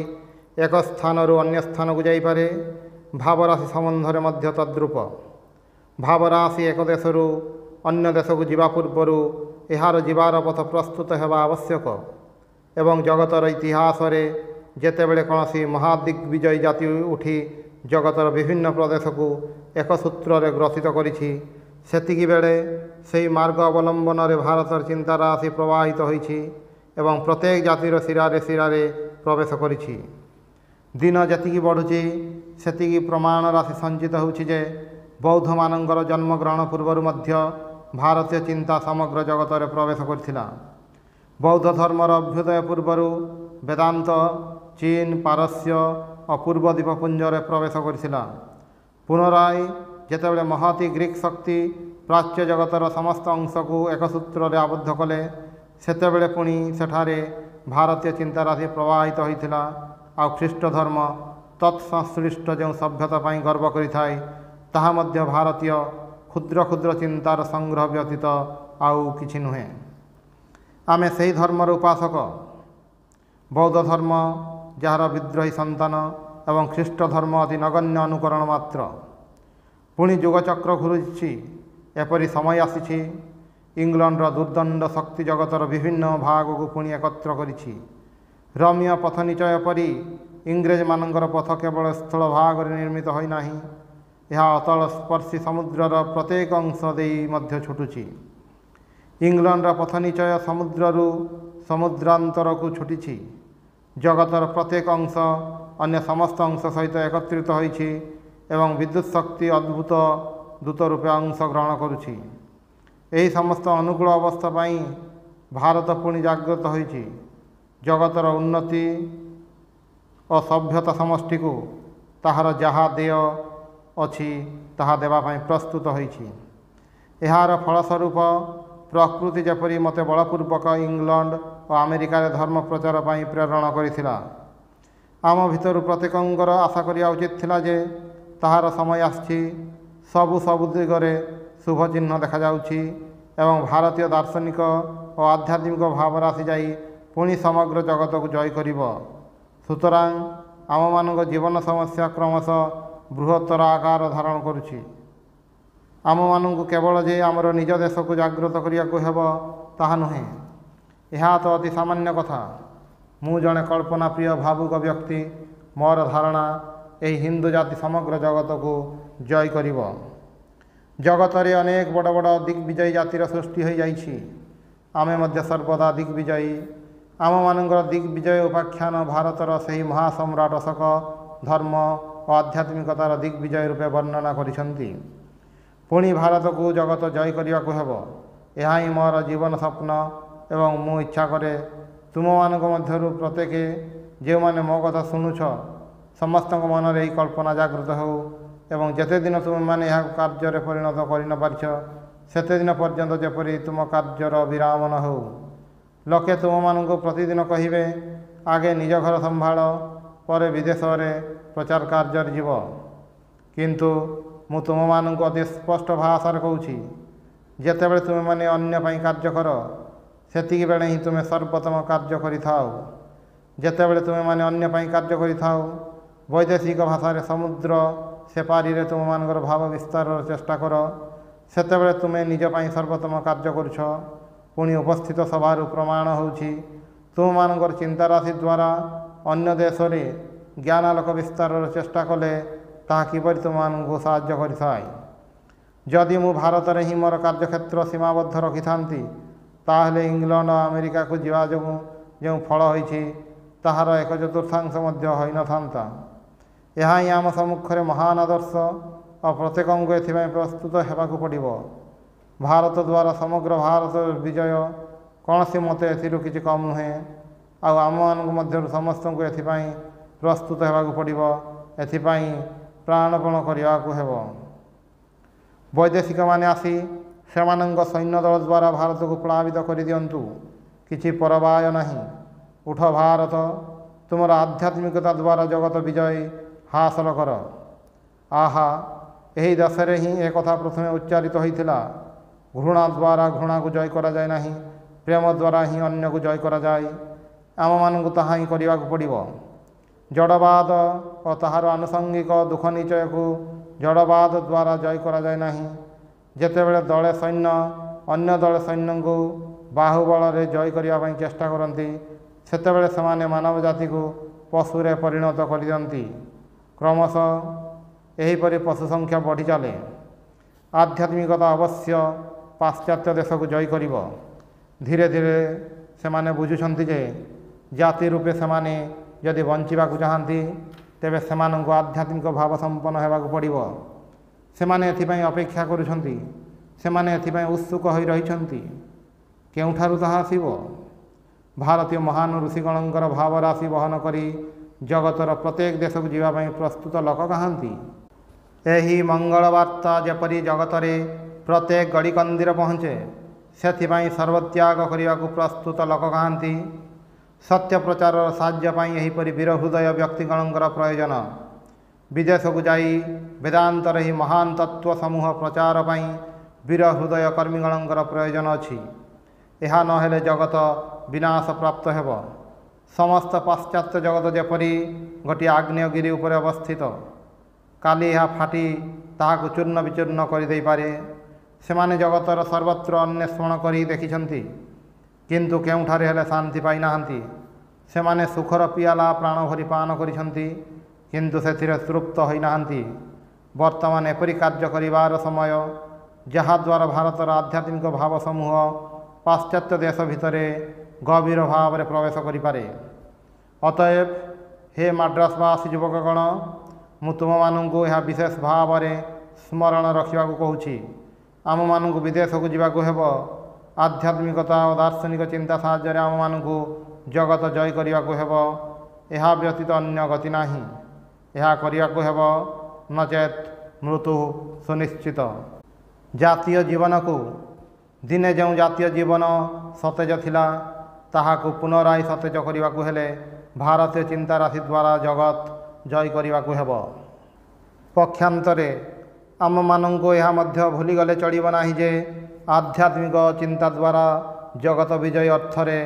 ଏକ ସ୍ଥାନରୁ ଅନ୍ୟ ସ୍ଥାନକୁ ଯାଇପାରେ, ଭାବରାଶି ସମ୍ବନ୍ଧରେ ମଧ୍ୟ ତଦ୍ରୂପ। ଭାବରାଶି ଏକ ଦେଶରୁ ଅନ୍ୟ ଦେଶକୁ ଯିବା ପୂର୍ବରୁ ଏହାର ଯିବାର ପଥ ପ୍ରସ୍ତୁତ ହେବା ଆବଶ୍ୟକ। ଏବଂ ଜଗତର ଇତିହାସରେ ଯେତେବେଳେ କୌଣସି ମହାଦିଗ୍ବିଜୟୀ ଜାତି ଉଠି ଜଗତର ବିଭିନ୍ନ ପ୍ରଦେଶକୁ ଏକ ସୂତ୍ରରେ ଗ୍ରସିତ କରିଛି, ସେତିକିବେଳେ ସେହି ମାର୍ଗ ଅବଲମ୍ବନରେ ଭାରତର ଚିନ୍ତାରାଶି ପ୍ରବାହିତ ହୋଇଛି ଏବଂ ପ୍ରତ୍ୟେକ ଜାତିର ଶିରାରେ ଶିରାରେ ପ୍ରବେଶ କରିଛି। ଦିନ ଯେତିକି ବଢ଼ୁଛି ସେତିକି ପ୍ରମାଣ ରାଶି ସଞ୍ଚିତ ହେଉଛି ଯେ ବୌଦ୍ଧମାନଙ୍କର ଜନ୍ମଗ୍ରହଣ ପୂର୍ବରୁ ମଧ୍ୟ ଭାରତୀୟ ଚିନ୍ତା ସମଗ୍ର ଜଗତରେ ପ୍ରବେଶ କରିଥିଲା। ବୌଦ୍ଧ ଧର୍ମର ଅଭ୍ୟୁଦୟ ପୂର୍ବରୁ ବେଦାନ୍ତ ଚୀନ, ପାରସ୍ୟ ଓ ପୂର୍ବ ଦ୍ୱୀପପୁଞ୍ଜରେ ପ୍ରବେଶ କରିଥିଲା। ପୁନରାୟ ଯେତେବେଳେ ମହତୀ ଗ୍ରୀକ୍ ଶକ୍ତି ପ୍ରାଚ୍ୟ ଜଗତର ସମସ୍ତ ଅଂଶକୁ ଏକ ସୂତ୍ରରେ ଆବଦ୍ଧ କଲେ, ସେତେବେଳେ ପୁଣି ସେଠାରେ ଭାରତୀୟ ଚିନ୍ତାରାଶି ପ୍ରବାହିତ ହୋଇଥିଲା। ଆଉ ଖ୍ରୀଷ୍ଟ ଧର୍ମ ତତ୍ସଂଶ୍ଳିଷ୍ଟ ଯେଉଁ ସଭ୍ୟତା ପାଇଁ ଗର୍ବ କରିଥାଏ, ତାହା ମଧ୍ୟ ଭାରତୀୟ କ୍ଷୁଦ୍ର କ୍ଷୁଦ୍ର ଚିନ୍ତାର ସଂଗ୍ରହ ବ୍ୟତୀତ ଆଉ କିଛି ନୁହେଁ। ଆମେ ସେହି ଧର୍ମର ଉପାସକ। ବୌଦ୍ଧ ଧର୍ମ ଯାହାର ବିଦ୍ରୋହୀ ସନ୍ତାନ ଏବଂ ଖ୍ରୀଷ୍ଟ ଧର୍ମ ଅତି ନଗଣ୍ୟ ଅନୁକରଣ ମାତ୍ର। ପୁଣି ଯୁଗଚକ୍ର ଘୁରୁଛି। ଏପରି ସମୟ ଆସିଛି, ଇଂଲଣ୍ଡର ଦୁର୍ଦ୍ଦଣ୍ଡ ଶକ୍ତି ଜଗତର ବିଭିନ୍ନ ଭାଗକୁ ପୁଣି ଏକତ୍ର କରିଛି। ରମ୍ୟ ପଥ ନିଚୟ ପରି ଇଂରେଜମାନଙ୍କର ପଥ କେବଳ ସ୍ଥଳ ଭାଗରେ ନିର୍ମିତ ହୋଇନାହିଁ, ଏହା ଅତଳ ସ୍ପର୍ଶୀ ସମୁଦ୍ରର ପ୍ରତ୍ୟେକ ଅଂଶ ଦେଇ ମଧ୍ୟ ଛୁଟୁଛି। ଇଂଲଣ୍ଡର ପଥ ନିଚୟ ସମୁଦ୍ରରୁ ସମୁଦ୍ରାନ୍ତରକୁ ଛୁଟିଛି। ଜଗତର ପ୍ରତ୍ୟେକ ଅଂଶ ଅନ୍ୟ ସମସ୍ତ ଅଂଶ ସହିତ ଏକତ୍ରିତ ହୋଇଛି ଏବଂ ବିଦ୍ୟୁତ୍ ଶକ୍ତି ଅଦ୍ଭୁତ ଦୂତ ରୂପେ ଅଂଶ ଗ୍ରହଣ କରୁଛି। ଏହି ସମସ୍ତ ଅନୁକୂଳ ଅବସ୍ଥା ପାଇଁ ଭାରତ ପୁଣି ଜାଗ୍ରତ ହୋଇଛି। ଜଗତର ଉନ୍ନତି ଓ ସଭ୍ୟତା ସମଷ୍ଟିକୁ ତାହାର ଯାହା ଦେୟ ଅଛି ତାହା ଦେବା ପାଇଁ ପ୍ରସ୍ତୁତ ହୋଇଛି। ଏହାର ଫଳସ୍ୱରୂପ ପ୍ରକୃତି ଯେପରି ମୋତେ ବଳପୂର୍ବକ ଇଂଲଣ୍ଡ ଓ ଆମେରିକାରେ ଧର୍ମ ପ୍ରଚାର ପାଇଁ ପ୍ରେରଣ କରିଥିଲା, ଆମ ଭିତରୁ ପ୍ରତ୍ୟେକଙ୍କର ଆଶା କରିବା ଉଚିତ ଥିଲା ଯେ ତାହାର ସମୟ ଆସିଛି। ସବୁ ଦିଗରେ ଶୁଭ ଚିହ୍ନ ଦେଖାଯାଉଛି ଏବଂ ଭାରତୀୟ ଦାର୍ଶନିକ ଓ ଆଧ୍ୟାତ୍ମିକ ଭାବରାଶି ଯାଇ ପୁଣି ସମଗ୍ର ଜଗତକୁ ଜୟ କରିବ। ସୁତରାଂ ଆମମାନଙ୍କ ଜୀବନ ସମସ୍ୟା କ୍ରମଶଃ ବୃହତ୍ତର ଆକାର ଧାରଣ କରୁଛି। ଆମମାନଙ୍କୁ କେବଳ ଯେ ଆମର ନିଜ ଦେଶକୁ ଜାଗ୍ରତ କରିବାକୁ ହେବ ତାହା ନୁହେଁ, ଏହା ତ ଅତି ସାମାନ୍ୟ କଥା। ମୁଁ ଜଣେ କଳ୍ପନାପ୍ରିୟ ଭାବୁକ ବ୍ୟକ୍ତି। ମୋର ଧାରଣା ଏହି ହିନ୍ଦୁ ଜାତି ସମଗ୍ର ଜଗତକୁ ଜୟ କରିବ। ଜଗତରେ ଅନେକ ବଡ଼ ବଡ଼ ଦିଗ୍ବିଜୟୀ ଜାତିର ସୃଷ୍ଟି ହୋଇଯାଇଛି। ଆମେ ମଧ୍ୟ ସର୍ବଦା ଦିଗ୍ବିଜୟୀ। ଆମମାନଙ୍କର ଦିଗ୍ବିଜୟ ଉପାଖ୍ୟାନ ଭାରତର ସେହି ମହାସମ୍ରାଟ ଅଶୋକ ଧର୍ମ ଓ ଆଧ୍ୟାତ୍ମିକତାର ଦିଗ୍ବିଜୟ ରୂପେ ବର୍ଣ୍ଣନା କରିଛନ୍ତି। ପୁଣି ଭାରତକୁ ଜଗତ ଜୟ କରିବାକୁ ହେବ, ଏହା ହିଁ ମୋର ଜୀବନ ସ୍ୱପ୍ନ ଏବଂ ମୁଁ ଇଚ୍ଛା କରେ ତୁମମାନଙ୍କ ମଧ୍ୟରୁ ପ୍ରତ୍ୟେକ ଯେଉଁମାନେ ମୋ କଥା ଶୁଣୁଛ, ସମସ୍ତଙ୍କ ମନରେ ଏହି କଳ୍ପନା ଜାଗ୍ରତ ହେଉ ଏବଂ ଯେତେଦିନ ତୁମେମାନେ ଏହାକୁ କାର୍ଯ୍ୟରେ ପରିଣତ କରିନପାରିଛ, ସେତେଦିନ ପର୍ଯ୍ୟନ୍ତ ଯେପରି ତୁମ କାର୍ଯ୍ୟର ବିରାମ ନ ହେଉ। ଲୋକେ ତୁମମାନଙ୍କୁ ପ୍ରତିଦିନ କହିବେ, ଆଗେ ନିଜ ଘର ସମ୍ଭାଳ, ପରେ ବିଦେଶରେ ପ୍ରଚାର କାର୍ଯ୍ୟରେ ଯିବ। କିନ୍ତୁ ମୁଁ ତୁମମାନଙ୍କୁ ଅତି ସ୍ପଷ୍ଟ ଭାଷାରେ କହୁଛି, ଯେତେବେଳେ ତୁମେମାନେ ଅନ୍ୟ ପାଇଁ କାର୍ଯ୍ୟ କର, ସେତିକିବେଳେ ହିଁ ତୁମେ ସର୍ବୋତ୍ତମ କାର୍ଯ୍ୟ କରିଥାଅ। ଯେତେବେଳେ ତୁମେମାନେ ଅନ୍ୟ ପାଇଁ କାର୍ଯ୍ୟ କରିଥାଅ, ବୈଦେଶିକ ଭାଷାରେ ସମୁଦ୍ର ସେପାରିରେ ତୁମମାନଙ୍କର ଭାବ ବିସ୍ତାରର ଚେଷ୍ଟା କର। ସେତେବେଳେ ତୁମେ ନିଜ ପାଇଁ ସର୍ବୋତ୍ତମ କାର୍ଯ୍ୟ କରୁଛ। ପୁଣି ଉପସ୍ଥିତ ସଭାରୁ ପ୍ରମାଣ ହେଉଛି ତୁମମାନଙ୍କର ଚିନ୍ତାରାଶି ଦ୍ୱାରା ଅନ୍ୟ ଦେଶରେ ଜ୍ଞାନାଲୋକ ବିସ୍ତାରର ଚେଷ୍ଟା କଲେ ତାହା କିପରି ତୁମମାନଙ୍କୁ ସାହାଯ୍ୟ କରିଥାଏ। ଯଦି ମୁଁ ଭାରତରେ ହିଁ ମୋର କାର୍ଯ୍ୟକ୍ଷେତ୍ର ସୀମାବଦ୍ଧ ରଖିଥାନ୍ତି ତାହେଲେ ଇଂଲଣ୍ଡ ଓ ଆମେରିକାକୁ ଯିବା ଯୋଗୁଁ ଯେଉଁ ଫଳ ହୋଇଛି ତାହାର 1/4 ମଧ୍ୟ ହୋଇନଥାନ୍ତା। ଏହା ହିଁ ଆମ ସମ୍ମୁଖରେ ମହାନ ଆଦର୍ଶ ଓ ପ୍ରତ୍ୟେକଙ୍କୁ ଏଥିପାଇଁ ପ୍ରସ୍ତୁତ ହେବାକୁ ପଡ଼ିବ। ଭାରତ ଦ୍ୱାରା ସମଗ୍ର ଭାରତର ବିଜୟ କୌଣସି ମତେ ଏଥିରୁ କିଛି କମ୍ ନୁହେଁ। ଆଉ ଆମମାନଙ୍କ ମଧ୍ୟରୁ ସମସ୍ତଙ୍କୁ ଏଥିପାଇଁ ପ୍ରସ୍ତୁତ ହେବାକୁ ପଡ଼ିବ। ଏଥିପାଇଁ ପ୍ରାଣପଣ କରିବାକୁ ହେବ। ବୈଦେଶିକମାନେ ଆସି ସେମାନଙ୍କ ସୈନ୍ୟଦଳ ଦ୍ୱାରା ଭାରତକୁ ପ୍ଳାବିତ କରିଦିଅନ୍ତୁ, କିଛି ପରବାୟ ନାହିଁ। ଉଠ ଭାରତ, ତୁମର ଆଧ୍ୟାତ୍ମିକତା ଦ୍ୱାରା ଜଗତ ବିଜୟ ହାସଲ କର। ଆହା, ଏହି ଦେଶରେ ହିଁ ଏକଥା ପ୍ରଥମେ ଉଚ୍ଚାରିତ ହୋଇଥିଲା। ଘୃଣା ଦ୍ୱାରା ଘୃଣାକୁ ଜୟ କରାଯାଏ ନାହିଁ, ପ୍ରେମ ଦ୍ୱାରା ହିଁ ଅନ୍ୟକୁ ଜୟ କରାଯାଏ। ଆମମାନଙ୍କୁ ତାହା ହିଁ କରିବାକୁ ପଡ଼ିବ। ଜଡ଼ବାଦ ଓ ତାହାର ଆନୁଷଙ୍ଗିକ ଦୁଃଖ ନିଚୟକୁ ଜଡ଼ବାଦ ଦ୍ୱାରା ଜୟ କରାଯାଏ ନାହିଁ। ଯେତେବେଳେ ଦଳେ ସୈନ୍ୟ ଅନ୍ୟ ଦଳେ ସୈନ୍ୟଙ୍କୁ ବାହୁବଳରେ ଜୟ କରିବା ପାଇଁ ଚେଷ୍ଟା କରନ୍ତି ସେତେବେଳେ ସେମାନେ ମାନବ ଜାତିକୁ ପଶୁରେ ପରିଣତ କରିଦିଅନ୍ତି। କ୍ରମଶଃ ଏହିପରି ପଶୁ ସଂଖ୍ୟା ବଢ଼ି ଚାଲେ। ଆଧ୍ୟାତ୍ମିକତା ଅବଶ୍ୟ ପାଶ୍ଚାତ୍ୟ ଦେଶକୁ ଜୟ କରିବ। ଧୀରେ ଧୀରେ ସେମାନେ ବୁଝୁଛନ୍ତି ଯେ ଜାତି ରୂପେ ସେମାନେ ଯଦି ବଞ୍ଚିବାକୁ ଚାହାନ୍ତି ତେବେ ସେମାନଙ୍କୁ ଆଧ୍ୟାତ୍ମିକ ଭାବ ସମ୍ପନ୍ନ ହେବାକୁ ପଡ଼ିବ। ସେମାନେ ଏଥିପାଇଁ ଅପେକ୍ଷା କରୁଛନ୍ତି। ସେମାନେ ଏଥିପାଇଁ ଉତ୍ସୁକ ହୋଇ ରହିଛନ୍ତି। କେଉଁଠାରୁ ତାହା ଆସିବ? ଭାରତୀୟ ମହାନ ଋଷିଗଣଙ୍କର ଭାବରାଶି ବହନ କରି ଜଗତର ପ୍ରତ୍ୟେକ ଦେଶକୁ ଯିବା ପାଇଁ ପ୍ରସ୍ତୁତ ଲୋକ କାହାନ୍ତି? ଏହି ମଙ୍ଗଳବାର୍ତ୍ତା ଯେପରି ଜଗତରେ ପ୍ରତ୍ୟେକ ଗଡ଼ିକନ୍ଦିରେ ପହଞ୍ଚେ ସେଥିପାଇଁ ସର୍ବତ୍ୟାଗ କରିବାକୁ ପ୍ରସ୍ତୁତ ଲୋକ କାହାନ୍ତି? ସତ୍ୟ ପ୍ରଚାରର ସାହାଯ୍ୟ ପାଇଁ ଏହିପରି ବୀର ହୃଦୟ ବ୍ୟକ୍ତିଗଣଙ୍କର ପ୍ରୟୋଜନ। ବିଦେଶକୁ ଯାଇ ବେଦାନ୍ତର ଏହି ମହାନ ତତ୍ତ୍ୱ ସମୂହ ପ୍ରଚାର ପାଇଁ ବୀର ହୃଦୟ କର୍ମୀଗଣଙ୍କର ପ୍ରୟୋଜନ ଅଛି। ଏହା ନହେଲେ ଜଗତ ବିନାଶ ପ୍ରାପ୍ତ ହେବ। ସମସ୍ତ ପାଶ୍ଚାତ୍ୟ ଜଗତ ଯେପରି ଗୋଟିଏ ଆଗ୍ନେୟଗିରି ଉପରେ ଅବସ୍ଥିତ। କାଲି ଏହା ଫାଟି ତାହାକୁ ଚୂର୍ଣ୍ଣ ବିଚୂର୍ଣ୍ଣ କରିଦେଇପାରେ। ସେମାନେ ଜଗତର ସର୍ବତ୍ର ଅନ୍ୱେଷଣ କରି ଦେଖିଛନ୍ତି, କିନ୍ତୁ କେଉଁଠାରେ ହେଲେ ଶାନ୍ତି ପାଇନାହାନ୍ତି। ସେମାନେ ସୁଖର ପିଆଲା ପ୍ରାଣ ଭରି ପାନ କରିଛନ୍ତି, କିନ୍ତୁ ସେଥିରେ ତୃପ୍ତ ହୋଇନାହାନ୍ତି। ବର୍ତ୍ତମାନ ଏପରି କାର୍ଯ୍ୟ କରିବାର ସମୟ ଯାହାଦ୍ୱାରା ଭାରତର ଆଧ୍ୟାତ୍ମିକ ଭାବ ସମୂହ ପାଶ୍ଚାତ୍ୟ ଦେଶ ଭିତରେ ଗଭୀର ଭାବରେ ପ୍ରବେଶ କରିପାରେ। ଅତଏବ ହେ ମାଡ୍ରାସବାସୀ ଯୁବକଗଣ, ମୁଁ ତୁମମାନଙ୍କୁ ଏହା ବିଶେଷ ଭାବରେ ସ୍ମରଣ ରଖିବାକୁ କହୁଛି। ଆମମାନଙ୍କୁ ବିଦେଶକୁ ଯିବାକୁ ହେବ। ଆଧ୍ୟାତ୍ମିକତା ଓ ଦାର୍ଶନିକ ଚିନ୍ତା ସାହାଯ୍ୟରେ ଆମମାନଙ୍କୁ ଜଗତ ଜୟ କରିବାକୁ ହେବ। ଏହା ବ୍ୟତୀତ ଅନ୍ୟ ଗତି ନାହିଁ। ଏହା କରିବାକୁ ହେବ, ନଚେତ୍ ମୃତ୍ୟୁ ସୁନିଶ୍ଚିତ। ଜାତୀୟ ଜୀବନକୁ ଦିନେ ଯେଉଁ ଜାତୀୟ ଜୀବନ ସତେଜ ଥିଲା ତାହାକୁ ପୁନରାୟ ସତେଜ କରିବାକୁ ହେଲେ ଭାରତୀୟ ଚିନ୍ତାରାଶି ଦ୍ୱାରା ଜଗତ ଜୟ କରିବାକୁ ହେବ। ପକ୍ଷାନ୍ତରେ ଆମମାନଙ୍କୁ ଏହା ମଧ୍ୟ ଭୁଲିଗଲେ ଚଳିବ ନାହିଁ ଯେ ଆଧ୍ୟାତ୍ମିକ ଚିନ୍ତା ଦ୍ୱାରା ଜଗତ ବିଜୟ ଅର୍ଥରେ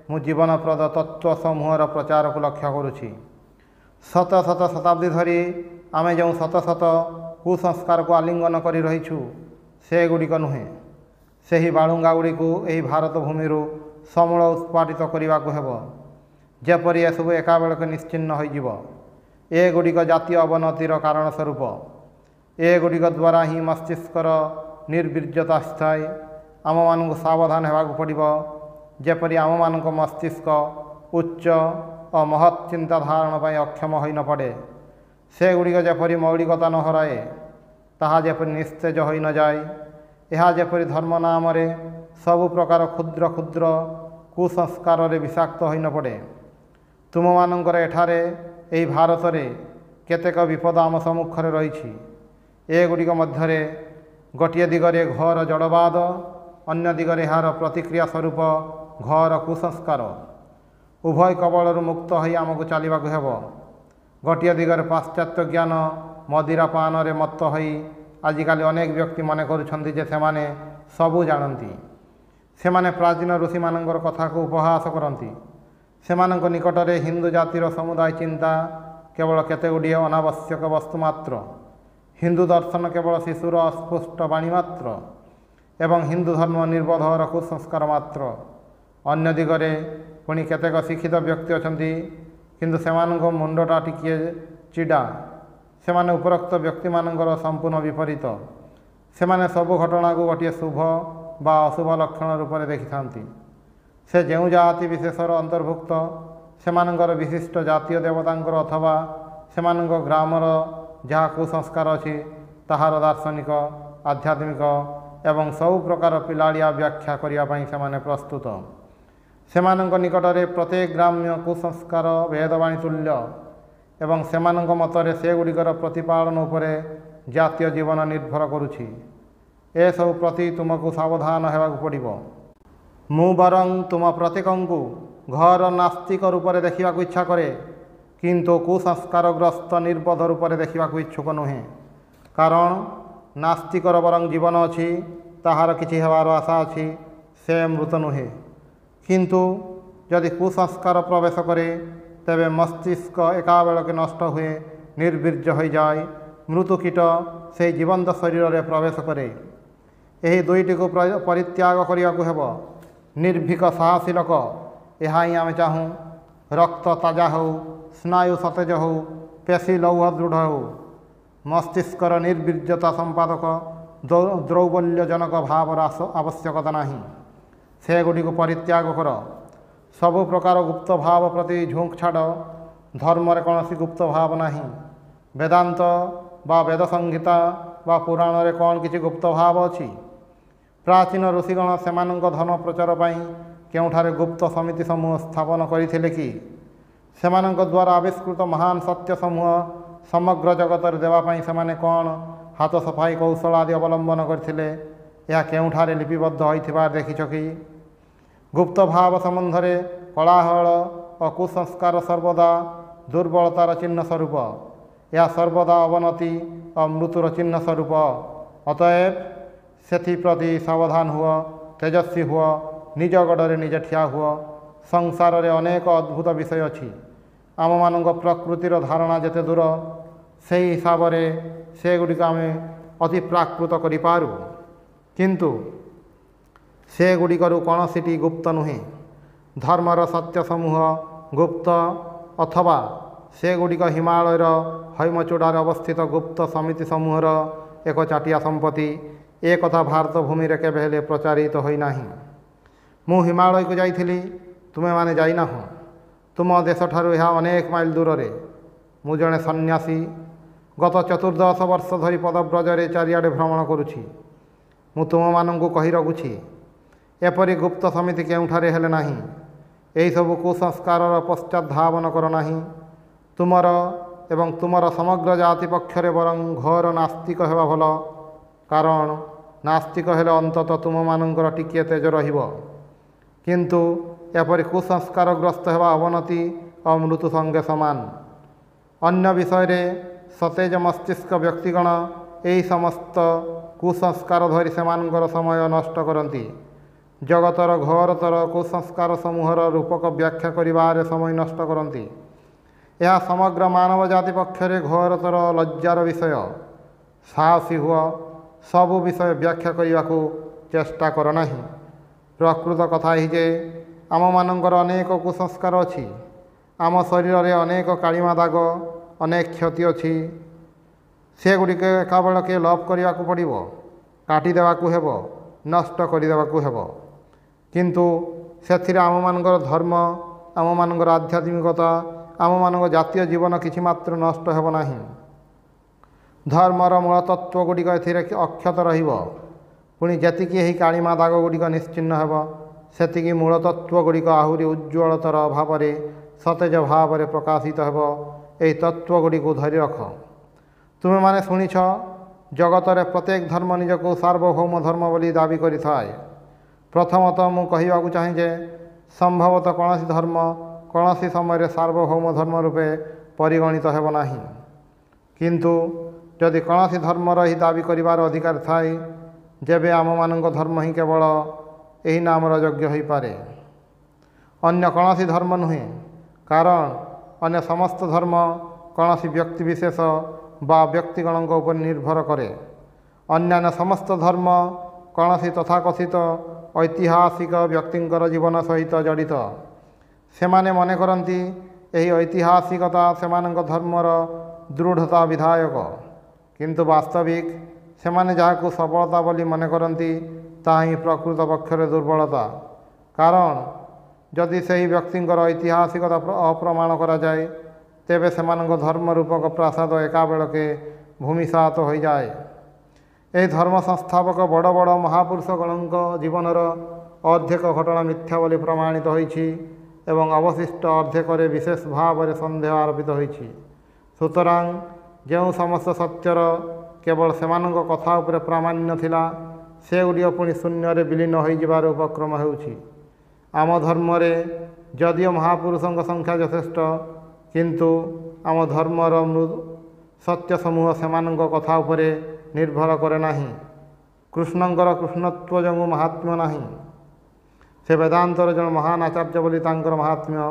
ମୁଁ ଜୀବନପ୍ରଦ ତତ୍ତ୍ୱ ସମୂହର ପ୍ରଚାରକୁ ଲକ୍ଷ୍ୟ କରୁଛି। ଶତ ଶତ ଶତାବ୍ଦୀ ଧରି ଆମେ ଯେଉଁ ଶତ ଶତ କୁସଂସ୍କାରକୁ ଆଲିଙ୍ଗନ କରି ରହିଛୁ ସେଗୁଡ଼ିକ ନୁହେଁ। ସେହି ବାଳୁଙ୍ଗା ଗୁଡ଼ିକୁ ଏହି ଭାରତ ଭୂମିରୁ ସମୂଳ ଉତ୍ପାଟିତ କରିବାକୁ ହେବ। ଯେପରି ଏସବୁ ଏକାବେଳକେ ନିଶ୍ଚିହ୍ନ ହୋଇଯିବ। ଏଗୁଡ଼ିକ ଜାତୀୟ ଅବନତିର କାରଣ ସ୍ୱରୂପ। ଏଗୁଡ଼ିକ ଦ୍ୱାରା ହିଁ ମସ୍ତିଷ୍କର ନିର୍ବୀର୍ଯ୍ୟତା ଆସିଥାଏ। ଆମମାନଙ୍କୁ ସାବଧାନ ହେବାକୁ ପଡ଼ିବ ଯେପରି ଆମମାନଙ୍କ ମସ୍ତିଷ୍କ ଉଚ୍ଚ ଓ ମହତ୍ ଚିନ୍ତା ଧାରଣ ପାଇଁ ଅକ୍ଷମ ହୋଇ ନ ପଡ଼େ। ସେଗୁଡ଼ିକ ଯେପରି ମୌଳିକତା ନ ହରାଏ, ତାହା ଯେପରି ନିସ୍ତେଜ ହୋଇ ନଯାଏ। ଏହା ଯେପରି ଧର୍ମ ନାମରେ ସବୁ ପ୍ରକାର କ୍ଷୁଦ୍ର କ୍ଷୁଦ୍ର କୁସଂସ୍କାରରେ ବିଷାକ୍ତ ହୋଇ ନ ପଡ଼େ। ତୁମମାନଙ୍କର ଏଠାରେ ଏହି ଭାରତରେ କେତେକ ବିପଦ ଆମ ସମ୍ମୁଖରେ ରହିଛି। ଏଗୁଡ଼ିକ ମଧ୍ୟରେ ଗୋଟିଏ ଦିଗରେ ଘୋର ଜଡ଼ବାଦ, ଅନ୍ୟ ଦିଗରେ ଏହାର ପ୍ରତିକ୍ରିୟା ସ୍ୱରୂପ ଘୋର କୁସଂସ୍କାର। ଉଭୟ କବଳରୁ ମୁକ୍ତ ହୋଇ ଆମକୁ ଚାଲିବାକୁ ହେବ। ଗୋଟିଏ ଦିଗରେ ପାଶ୍ଚାତ୍ୟ ଜ୍ଞାନ ମଦିରା ପାନରେ ମତ୍ତ ହୋଇ ଆଜିକାଲି ଅନେକ ବ୍ୟକ୍ତି ମନେ କରୁଛନ୍ତି ଯେ ସେମାନେ ସବୁ ଜାଣନ୍ତି। ସେମାନେ ପ୍ରାଚୀନ ଋଷିମାନଙ୍କର କଥାକୁ ଉପହାସ କରନ୍ତି। ସେମାନଙ୍କ ନିକଟରେ ହିନ୍ଦୁ ଜାତିର ସମୁଦାୟ ଚିନ୍ତା କେବଳ କେତେଗୁଡ଼ିଏ ଅନାବଶ୍ୟକ ବସ୍ତୁ ମାତ୍ର। ହିନ୍ଦୁ ଦର୍ଶନ କେବଳ ଶିଶୁର ଅସ୍ପୃଷ୍ଟ ବାଣୀ ମାତ୍ର। ଏବଂ ହିନ୍ଦୁ ଧର୍ମ ନିର୍ବୋଧର କୁସଂସ୍କାର ମାତ୍ର। ଅନ୍ୟ ଦିଗରେ ପୁଣି କେତେକ ଶିକ୍ଷିତ ବ୍ୟକ୍ତି ଅଛନ୍ତି, କିନ୍ତୁ ସେମାନଙ୍କ ମୁଣ୍ଡଟା ଟିକିଏ ଚିଡ଼ା। ସେମାନେ ଉପରୋକ୍ତ ବ୍ୟକ୍ତିମାନଙ୍କର ସମ୍ପୂର୍ଣ୍ଣ ବିପରୀତ। ସେମାନେ ସବୁ ଘଟଣାକୁ ଗୋଟିଏ ଶୁଭ ବା ଅଶୁଭ ଲକ୍ଷଣ ରୂପରେ ଦେଖିଥାନ୍ତି। ସେ ଯେଉଁ ଜାତି ବିଶେଷର ଅନ୍ତର୍ଭୁକ୍ତ, ସେମାନଙ୍କର ବିଶିଷ୍ଟ ଜାତୀୟ ଦେବତାଙ୍କର ଅଥବା ସେମାନଙ୍କ ଗ୍ରାମର ଯାହା କୁସଂସ୍କାର ଅଛି ତାହାର ଦାର୍ଶନିକ, ଆଧ୍ୟାତ୍ମିକ ଏବଂ ସବୁ ପ୍ରକାର ପିଲାଳିଆ ବ୍ୟାଖ୍ୟା କରିବା ପାଇଁ ସେମାନେ ପ୍ରସ୍ତୁତ। ସେମାନଙ୍କ ନିକଟରେ ପ୍ରତ୍ୟେକ ଗ୍ରାମ୍ୟ କୁସଂସ୍କାର ବେଦବାଣୀ ତୁଲ୍ୟ ଏବଂ ସେମାନଙ୍କ ମତରେ ସେଗୁଡ଼ିକର ପ୍ରତିପାଳନ ଉପରେ ଜାତୀୟ ଜୀବନ ନିର୍ଭର କରୁଛି। ଏସବୁ ପ୍ରତି ତୁମକୁ ସାବଧାନ ହେବାକୁ ପଡ଼ିବ। ମୁଁ ବରଂ ତୁମ ପ୍ରତ୍ୟେକଙ୍କୁ ଘୋର ନାସ୍ତିକ ରୂପରେ ଦେଖିବାକୁ ଇଚ୍ଛା କରେ, କିନ୍ତୁ କୁସଂସ୍କାରଗ୍ରସ୍ତ ନିର୍ବୋଧ ରୂପରେ ଦେଖିବାକୁ ଇଚ୍ଛୁକ ନୁହେଁ। କାରଣ ନାସ୍ତିକର ବରଂ ଜୀବନ ଅଛି, ତାହାର କିଛି ହେବାର ଆଶା ଅଛି, ସେ ମୃତ ନୁହେଁ। କିନ୍ତୁ ଯଦି କୁସଂସ୍କାର ପ୍ରବେଶ କରେ, ତେବେ ମସ୍ତିଷ୍କ ଏକାବେଳକେ ନଷ୍ଟ ହୁଏ, ନିର୍ବୀର୍ଯ୍ୟ ହୋଇଯାଏ। ମୃତ୍ୟୁ କୀଟ ସେହି ଜୀବନ୍ତ ଶରୀରରେ ପ୍ରବେଶ କରେ। ଏହି ଦୁଇଟିକୁ ପରିତ୍ୟାଗ କରିବାକୁ ହେବ। ନିର୍ଭୀକ ସାହସୀ ଲୋକ, ଏହା ହିଁ ଆମେ ଚାହୁଁ। ରକ୍ତ ତାଜା ହେଉ, ସ୍ନାୟୁ ସତେଜ ହେଉ, ପେଶୀ ଲୌହ ଦୃଢ଼ ହେଉ। ମସ୍ତିଷ୍କର ନିର୍ବୀର୍ଯ୍ୟତା ସମ୍ପାଦକ ଦ୍ରୌବଲ୍ୟଜନକ ଭାବର ଆବଶ୍ୟକତା ନାହିଁ। ସେଗୁଡ଼ିକୁ ପରିତ୍ୟାଗ କର। ସବୁ ପ୍ରକାର ଗୁପ୍ତ ଭାବ ପ୍ରତି ଝୁଙ୍କ ଛାଡ଼। ଧର୍ମରେ କୌଣସି ଗୁପ୍ତ ଭାବ ନାହିଁ। ବେଦାନ୍ତ ବା ବେଦ ସଂହିତା ବା ପୁରାଣରେ କ'ଣ କିଛି ଗୁପ୍ତ ଭାବ ଅଛି? ପ୍ରାଚୀନ ଋଷିଗଣ ସେମାନଙ୍କ ଧର୍ମ ପ୍ରଚାର ପାଇଁ କେଉଁଠାରେ ଗୁପ୍ତ ସମିତି ସମୂହ ସ୍ଥାପନ କରିଥିଲେ କି? ସେମାନଙ୍କ ଦ୍ୱାରା ଆବିଷ୍କୃତ ମହାନ ସତ୍ୟ ସମୂହ ସମଗ୍ର ଜଗତରେ ଦେବା ପାଇଁ ସେମାନେ କ'ଣ ହାତ ସଫାଇ କୌଶଳ ଆଦି ଅବଲମ୍ବନ କରିଥିଲେ? ଏହା କେଉଁଠାରେ ଲିପିବଦ୍ଧ ହୋଇଥିବାର ଦେଖିଛ କି? ଗୁପ୍ତ ଭାବ ସମ୍ବନ୍ଧରେ କୋଳାହଳ ଓ କୁସଂସ୍କାର ସର୍ବଦା ଦୁର୍ବଳତାର ଚିହ୍ନ ସ୍ୱରୂପ। ଏହା ସର୍ବଦା ଅବନତି ଓ ମୃତ୍ୟୁର ଚିହ୍ନ ସ୍ୱରୂପ। ଅତଏବ ସେଥିପ୍ରତି ସାବଧାନ ହୁଅ, ତେଜସ୍ୱୀ ହୁଅ, ନିଜ ଗୋଡ଼ରେ ନିଜେ ଠିଆ ହୁଅ। ସଂସାରରେ ଅନେକ ଅଦ୍ଭୁତ ବିଷୟ ଅଛି। ଆମମାନଙ୍କ ପ୍ରକୃତିର ଧାରଣା ଯେତେ ଦୂର, ସେହି ହିସାବରେ ସେଗୁଡ଼ିକ ଆମେ ଅତି ପ୍ରାକୃତ କରିପାରୁ, କିନ୍ତୁ ସେଗୁଡ଼ିକରୁ କୌଣସିଟି ଗୁପ୍ତ ନୁହେଁ। ଧର୍ମର ସତ୍ୟ ସମୂହ ଗୁପ୍ତ, ଅଥବା ସେଗୁଡ଼ିକ ହିମାଳୟର ହୈମଚୂଡ଼ାରେ ଅବସ୍ଥିତ ଗୁପ୍ତ ସମିତି ସମୂହର ଏକ ଚାଟିଆ ସମ୍ପତ୍ତି। ଏ କଥା ଭାରତ ଭୂମିରେ କେବେ ହେଲେ ପ୍ରଚାରିତ ହୋଇନାହିଁ। ମୁଁ ହିମାଳୟକୁ ଯାଇଥିଲି, ତୁମେମାନେ ଯାଇନାହଁ। ତୁମ ଦେଶଠାରୁ ଏହା ଅନେକ ମାଇଲ ଦୂରରେ। ମୁଁ ଜଣେ ସନ୍ନ୍ୟାସୀ। ଗତ 14 ବର୍ଷ ଧରି ପଦବ୍ରଜରେ ଚାରିଆଡ଼େ ଭ୍ରମଣ କରୁଛି। ମୁଁ ତୁମମାନଙ୍କୁ କହି ରଖୁଛି, ଏପରି ଗୁପ୍ତ ସମିତି କେଉଁଠାରେ ହେଲେ ନାହିଁ। ଏହିସବୁ କୁସଂସ୍କାରର ପଶ୍ଚାତଧାବନ କର ନାହିଁ। ତୁମର ଏବଂ ତୁମର ସମଗ୍ର ଜାତି ପକ୍ଷରେ ବରଂ ଘୋର ନାସ୍ତିକ ହେବା ଭଲ। କାରଣ ନାସ୍ତିକ ହେଲେ ଅନ୍ତତଃ ତୁମମାନଙ୍କର ଟିକିଏ ତେଜ ରହିବ। କିନ୍ତୁ ଏପରି କୁସଂସ୍କାରଗ୍ରସ୍ତ ହେବା ଅବନତି ଓ ମୃତ୍ୟୁ ସଙ୍ଗେ ସମାନ। ଅନ୍ୟ ବିଷୟରେ ସତେଜ ମସ୍ତିଷ୍କ ବ୍ୟକ୍ତିଗଣ ଏହି ସମସ୍ତ କୁସଂସ୍କାର ଧରି ସେମାନଙ୍କର ସମୟ ନଷ୍ଟ କରନ୍ତି। ଜଗତର ଘୋରତର କୁସଂସ୍କାର ସମୂହର ରୂପକ ବ୍ୟାଖ୍ୟା କରିବାରେ ସମୟ ନଷ୍ଟ କରନ୍ତି। ଏହା ସମଗ୍ର ମାନବ ଜାତି ପକ୍ଷରେ ଘୋରତର ଲଜ୍ଜାର ବିଷୟ। ସାହସୀ ହୁଅ, ସବୁ ବିଷୟ ବ୍ୟାଖ୍ୟା କରିବାକୁ ଚେଷ୍ଟା କର ନାହିଁ। ପ୍ରକୃତ କଥା ଏହି ଯେ ଆମମାନଙ୍କର ଅନେକ କୁସଂସ୍କାର ଅଛି। ଆମ ଶରୀରରେ ଅନେକ କାଳିମା ଦାଗ, ଅନେକ କ୍ଷତି ଅଛି। ସେଗୁଡ଼ିକ ଏକାବେଳକେ ଲୋପ କରିବାକୁ ପଡ଼ିବ, କାଟିଦେବାକୁ ହେବ, ନଷ୍ଟ କରିଦେବାକୁ ହେବ। କିନ୍ତୁ ସେଥିରେ ଆମମାନଙ୍କର ଧର୍ମ, ଆମମାନଙ୍କର ଆଧ୍ୟାତ୍ମିକତା, ଆମମାନଙ୍କ ଜାତୀୟ ଜୀବନ କିଛି ମାତ୍ର ନଷ୍ଟ ହେବ ନାହିଁ। ଧର୍ମର ମୂଳ ତତ୍ତ୍ୱ ଗୁଡ଼ିକ ଏଥିରେ ଅକ୍ଷତ ରହିବ। ପୁଣି ଯେତିକି ଏହି କାଳିମା ଦାଗ ଗୁଡ଼ିକ ନିଶ୍ଚିହ୍ନ ହେବ, ସେତିକି ମୂଳ ତତ୍ତ୍ୱ ଗୁଡ଼ିକ ଆହୁରି ଉଜ୍ଜ୍ୱଳତର ଭାବରେ ସତେଜ ଭାବରେ ପ୍ରକାଶିତ ହେବ। ଏହି ତତ୍ତ୍ୱ ଗୁଡ଼ିକୁ ଧରି ରଖ। ତୁମେମାନେ ଶୁଣିଛ, ଜଗତରେ ପ୍ରତ୍ୟେକ ଧର୍ମ ନିଜକୁ ସାର୍ବଭୌମ ଧର୍ମ ବୋଲି ଦାବି କରିଥାଏ। ପ୍ରଥମତଃ ମୁଁ କହିବାକୁ ଚାହେଁ ଯେ ସମ୍ଭବତଃ କୌଣସି ଧର୍ମ କୌଣସି ସମୟରେ ସାର୍ବଭୌମ ଧର୍ମ ରୂପେ ପରିଗଣିତ ହେବ ନାହିଁ। କିନ୍ତୁ ଯଦି କୌଣସି ଧର୍ମର ଏହି ଦାବି କରିବାର ଅଧିକାର ଥାଏ, ଯେବେ ଆମମାନଙ୍କ ଧର୍ମ ହିଁ କେବଳ ଏହି ନାମର ଯୋଗ୍ୟ ହୋଇପାରେ, ଅନ୍ୟ କୌଣସି ଧର୍ମ ନୁହେଁ। କାରଣ ଅନ୍ୟ ସମସ୍ତ ଧର୍ମ କୌଣସି ବ୍ୟକ୍ତିବିଶେଷ ବା ବ୍ୟକ୍ତିଗଣଙ୍କ ଉପରେ ନିର୍ଭର କରେ। ଅନ୍ୟାନ୍ୟ ସମସ୍ତ ଧର୍ମ କୌଣସି ତଥାକଥିତ ଐତିହାସିକ ବ୍ୟକ୍ତିଙ୍କର ଜୀବନ ସହିତ ଜଡ଼ିତ। ସେମାନେ ମନେ କରନ୍ତି ଏହି ଐତିହାସିକତା ସେମାନଙ୍କ ଧର୍ମର ଦୃଢ଼ତା ବିଧାୟକ, କିନ୍ତୁ ବାସ୍ତବିକ ସେମାନେ ଯାହାକୁ ସବଳତା ବୋଲି ମନେ କରନ୍ତି ତାହା ହିଁ ପ୍ରକୃତ ପକ୍ଷରେ ଦୁର୍ବଳତା। କାରଣ ଯଦି ସେହି ବ୍ୟକ୍ତିଙ୍କର ଐତିହାସିକତା ଅପ୍ରମାଣ କରାଯାଏ ତେବେ ସେମାନଙ୍କ ଧର୍ମ ରୂପକ ପ୍ରାସାଦ ଏକାବେଳକେ ଭୂମିସାତ ହୋଇଯାଏ। ଏହି ଧର୍ମ ସଂସ୍ଥାପକ ବଡ଼ ବଡ଼ ମହାପୁରୁଷଗଣଙ୍କ ଜୀବନର ଅର୍ଦ୍ଧେକ ଘଟଣା ମିଥ୍ୟା ବୋଲି ପ୍ରମାଣିତ ହୋଇଛି ଏବଂ ଅବଶିଷ୍ଟ ଅର୍ଦ୍ଧେକରେ ବିଶେଷ ଭାବରେ ସନ୍ଦେହ ଆରୋପିତ ହୋଇଛି। ସୁତରାଂ ଯେଉଁ ସମସ୍ତ ସତ୍ୟର କେବଳ ସେମାନଙ୍କ କଥା ଉପରେ ପ୍ରାମାଣ୍ୟ ଥିଲା ସେଗୁଡ଼ିକ ପୁଣି ଶୂନ୍ୟରେ ବିଲୀନ ହୋଇଯିବାର ଉପକ୍ରମ ହେଉଛି। ଆମ ଧର୍ମରେ ଯଦିଓ ମହାପୁରୁଷଙ୍କ ସଂଖ୍ୟା ଯଥେଷ୍ଟ, କିନ୍ତୁ ଆମ ଧର୍ମର ସତ୍ୟସମୂହ ସେମାନଙ୍କ କଥା ଉପରେ ନିର୍ଭର କରେ ନାହିଁ। କୃଷ୍ଣଙ୍କର କୃଷ୍ଣତ୍ୱ ଯୋଗୁଁ ମାହାତ୍ମ୍ୟ ନାହିଁ। ସେ ବେଦାନ୍ତର ଜଣେ ମହାନ ଆଚାର୍ଯ୍ୟ ବୋଲି ତାଙ୍କର ମାହାତ୍ମ୍ୟ।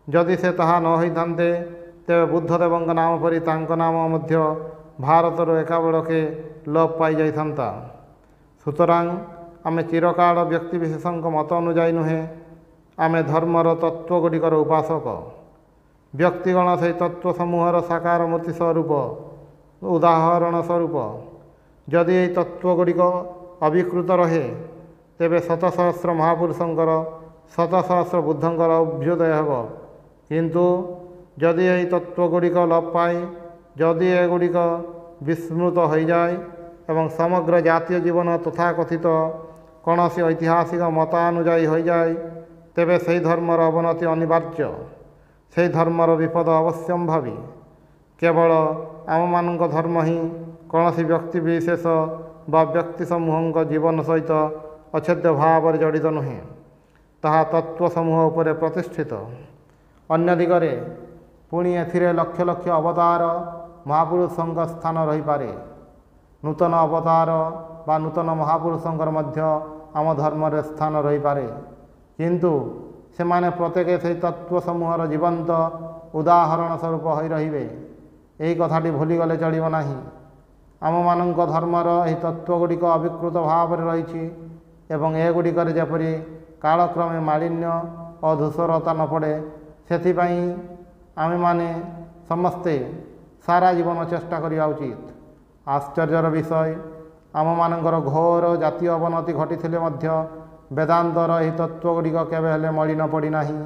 ଯଦି ସେ ତାହା ନ ହୋଇଥାନ୍ତେ ତେବେ ବୁଦ୍ଧଦେବଙ୍କ ନାମ ପରି ତାଙ୍କ ନାମ ମଧ୍ୟ ଭାରତରୁ ଏକାବେଳକେ ଲୋପ ପାଇଯାଇଥାନ୍ତା। ସୁତରାଂ ଆମେ ଚିରକାଳ ବ୍ୟକ୍ତିବିଶେଷଙ୍କ ମତ ଅନୁଯାୟୀ ନୁହେଁ, ଆମେ ଧର୍ମର ତତ୍ତ୍ୱଗୁଡ଼ିକର ଉପାସକ। ବ୍ୟକ୍ତିଗଣ ସେହି ତତ୍ତ୍ୱ ସମୂହର ସାକାର ମୂର୍ତ୍ତି ସ୍ୱରୂପ, ଉଦାହରଣ ସ୍ୱରୂପ। ଯଦି ଏହି ତତ୍ତ୍ୱଗୁଡ଼ିକ ଅବିକୃତ ରହେ ତେବେ ଶତ ସହସ୍ର ମହାପୁରୁଷଙ୍କର, ଶତ ସହସ୍ର ବୁଦ୍ଧଙ୍କର ଅଭ୍ୟୁଦୟ ହେବ। କିନ୍ତୁ ଯଦି ଏହି ତତ୍ତ୍ୱଗୁଡ଼ିକ ଲୋପ ପାଏ, ଯଦି ଏଗୁଡ଼ିକ ବିସ୍ମୃତ ହୋଇଯାଏ ଏବଂ ସମଗ୍ର ଜାତୀୟ ଜୀବନ ତଥାକଥିତ କୌଣସି ଐତିହାସିକ ମତାନୁଯାୟୀ ହୋଇଯାଏ ତେବେ ସେହି ଧର୍ମର ଅବନତି ଅନିବାର୍ଯ୍ୟ, ସେହି ଧର୍ମର ବିପଦ ଅବଶ୍ୟମ୍ଭାବୀ। କେବଳ ଆମମାନଙ୍କ ଧର୍ମ ହିଁ କୌଣସି ବ୍ୟକ୍ତିବିଶେଷ ବା ବ୍ୟକ୍ତି ସମୂହଙ୍କ ଜୀବନ ସହିତ ଅଚ୍ଛେଦ୍ୟ ଭାବରେ ଜଡ଼ିତ ନୁହେଁ, ତାହା ତତ୍ତ୍ୱ ସମୂହ ଉପରେ ପ୍ରତିଷ୍ଠିତ। ଅନ୍ୟ ଦିଗରେ ପୁଣି ଏଥିରେ ଲକ୍ଷ ଲକ୍ଷ ଅବତାର ମହାପୁରୁଷଙ୍କ ସ୍ଥାନ ରହିପାରେ। ନୂତନ ଅବତାର ବା ନୂତନ ମହାପୁରୁଷଙ୍କର ମଧ୍ୟ ଆମ ଧର୍ମରେ ସ୍ଥାନ ରହିପାରେ, କିନ୍ତୁ ସେମାନେ ପ୍ରତ୍ୟେକ ସେହି ତତ୍ତ୍ୱ ସମୂହର ଜୀବନ୍ତ ଉଦାହରଣ ସ୍ୱରୂପ ହୋଇ ରହିବେ। ଏହି କଥାଟି ଭୁଲିଗଲେ ଚଳିବ ନାହିଁ। ଆମମାନଙ୍କ ଧର୍ମର ଏହି ତତ୍ତ୍ୱଗୁଡ଼ିକ ଅବିକୃତ ଭାବରେ ରହିଛି ଏବଂ ଏଗୁଡ଼ିକରେ ଯେପରି କାଳକ୍ରମେ ମାଳିନ୍ୟ ଓ ଧୂସରତା ନ ପଡ଼େ ସେଥିପାଇଁ ଆମେମାନେ ସମସ୍ତେ ସାରା ଜୀବନ ଚେଷ୍ଟା କରିବା ଉଚିତ। ଆଶ୍ଚର୍ଯ୍ୟର ବିଷୟ, ଆମମାନଙ୍କର ଘୋର ଜାତୀୟ ଅବନତି ଘଟିଥିଲେ ମଧ୍ୟ ବେଦାନ୍ତର ଏହି ତତ୍ତ୍ୱଗୁଡ଼ିକ କେବେ ହେଲେ ମଳିନ ପଡ଼ିନାହିଁ।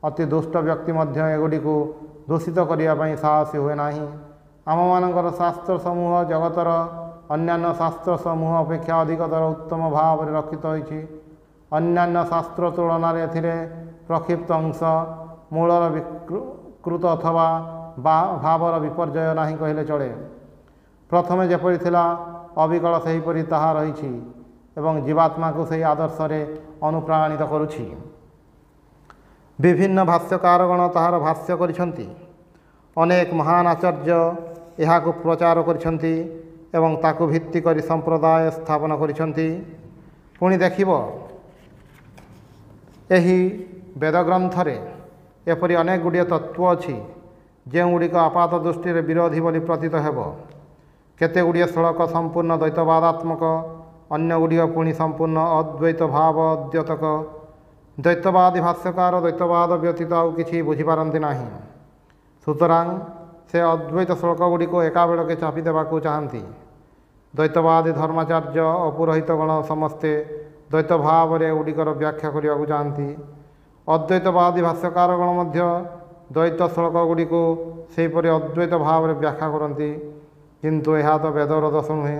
ଅତି ଦୁଷ୍ଟ ବ୍ୟକ୍ତି ମଧ୍ୟ ଏଗୁଡ଼ିକୁ ଦୂଷିତ କରିବା ପାଇଁ ସାହସୀ ହୁଏ ନାହିଁ। ଆମମାନଙ୍କର ଶାସ୍ତ୍ର ସମୂହ ଜଗତର ଅନ୍ୟାନ୍ୟ ଶାସ୍ତ୍ର ସମୂହ ଅପେକ୍ଷା ଅଧିକତର ଉତ୍ତମ ଭାବରେ ରକ୍ଷିତ ହୋଇଛି। ଅନ୍ୟାନ୍ୟ ଶାସ୍ତ୍ର ତୁଳନାରେ ଏଥିରେ ପ୍ରକ୍ଷିପ୍ତ ଅଂଶ, ମୂଳର ବିକୃତ ଅଥବା ଭାବର ବିପର୍ଯ୍ୟୟ ନାହିଁ କହିଲେ ଚଳେ। ପ୍ରଥମେ ଯେପରି ଥିଲା ଅବିକଳ ସେହିପରି ତାହା ରହିଛି ଏବଂ ଜୀବାତ୍ମାକୁ ସେହି ଆଦର୍ଶରେ ଅନୁପ୍ରାଣିତ କରୁଛି। ବିଭିନ୍ନ ଭାଷ୍ୟକାରଗଣ ତାହାର ଭାଷ୍ୟ କରିଛନ୍ତି। ଅନେକ ମହାନ ଆଚାର୍ଯ୍ୟ ଏହାକୁ ପ୍ରଚାର କରିଛନ୍ତି ଏବଂ ତାକୁ ଭିତ୍ତି କରି ସମ୍ପ୍ରଦାୟ ସ୍ଥାପନ କରିଛନ୍ତି। ପୁଣି ଦେଖିବ, ଏହି ବେଦଗ୍ରନ୍ଥରେ ଏପରି ଅନେକ ଗୁଡ଼ିଏ ତତ୍ତ୍ୱ ଅଛି ଯେଉଁଗୁଡ଼ିକ ଆପାତ ଦୃଷ୍ଟିରେ ବିରୋଧୀ ବୋଲି ପ୍ରତୀତ ହେବ। କେତେ ଗୁଡ଼ିଏ ଶ୍ଳୋକ ସମ୍ପୂର୍ଣ୍ଣ ଦ୍ୱୈତବାଦାତ୍ମକ, ଅନ୍ୟ ଗୁଡ଼ିକ ପୁଣି ସମ୍ପୂର୍ଣ୍ଣ ଅଦ୍ୱୈତ ଭାବ ଦ୍ୟୋତକ। ଦ୍ୱୈତବାଦୀ ଭାଷ୍ୟକାର ଦ୍ୱୈତବାଦ ବ୍ୟତୀତ ଆଉ କିଛି ବୁଝିପାରନ୍ତି ନାହିଁ। ସୁତରାଂ ସେ ଅଦ୍ୱୈତ ଶ୍ଳୋକଗୁଡ଼ିକୁ ଏକାବେଳକେ ଚାପି ଦେବାକୁ ଚାହାନ୍ତି। ଦ୍ୱୈତବାଦୀ ଧର୍ମାଚାର୍ଯ୍ୟ ଓ ପୁରୋହିତଗଣ ସମସ୍ତେ ଦ୍ୱୈତ ଭାବରେ ଏଗୁଡ଼ିକର ବ୍ୟାଖ୍ୟା କରିବାକୁ ଚାହାନ୍ତି। ଅଦ୍ୱୈତବାଦୀ ଭାଷ୍ୟକାରଗଣ ମଧ୍ୟ ଦ୍ୱୈତ ଶ୍ଳୋକଗୁଡ଼ିକୁ ସେହିପରି ଅଦ୍ୱୈତ ଭାବରେ ବ୍ୟାଖ୍ୟା କରନ୍ତି। କିନ୍ତୁ ଏହା ତ ବେଦର ଦୋଷ ନୁହେଁ,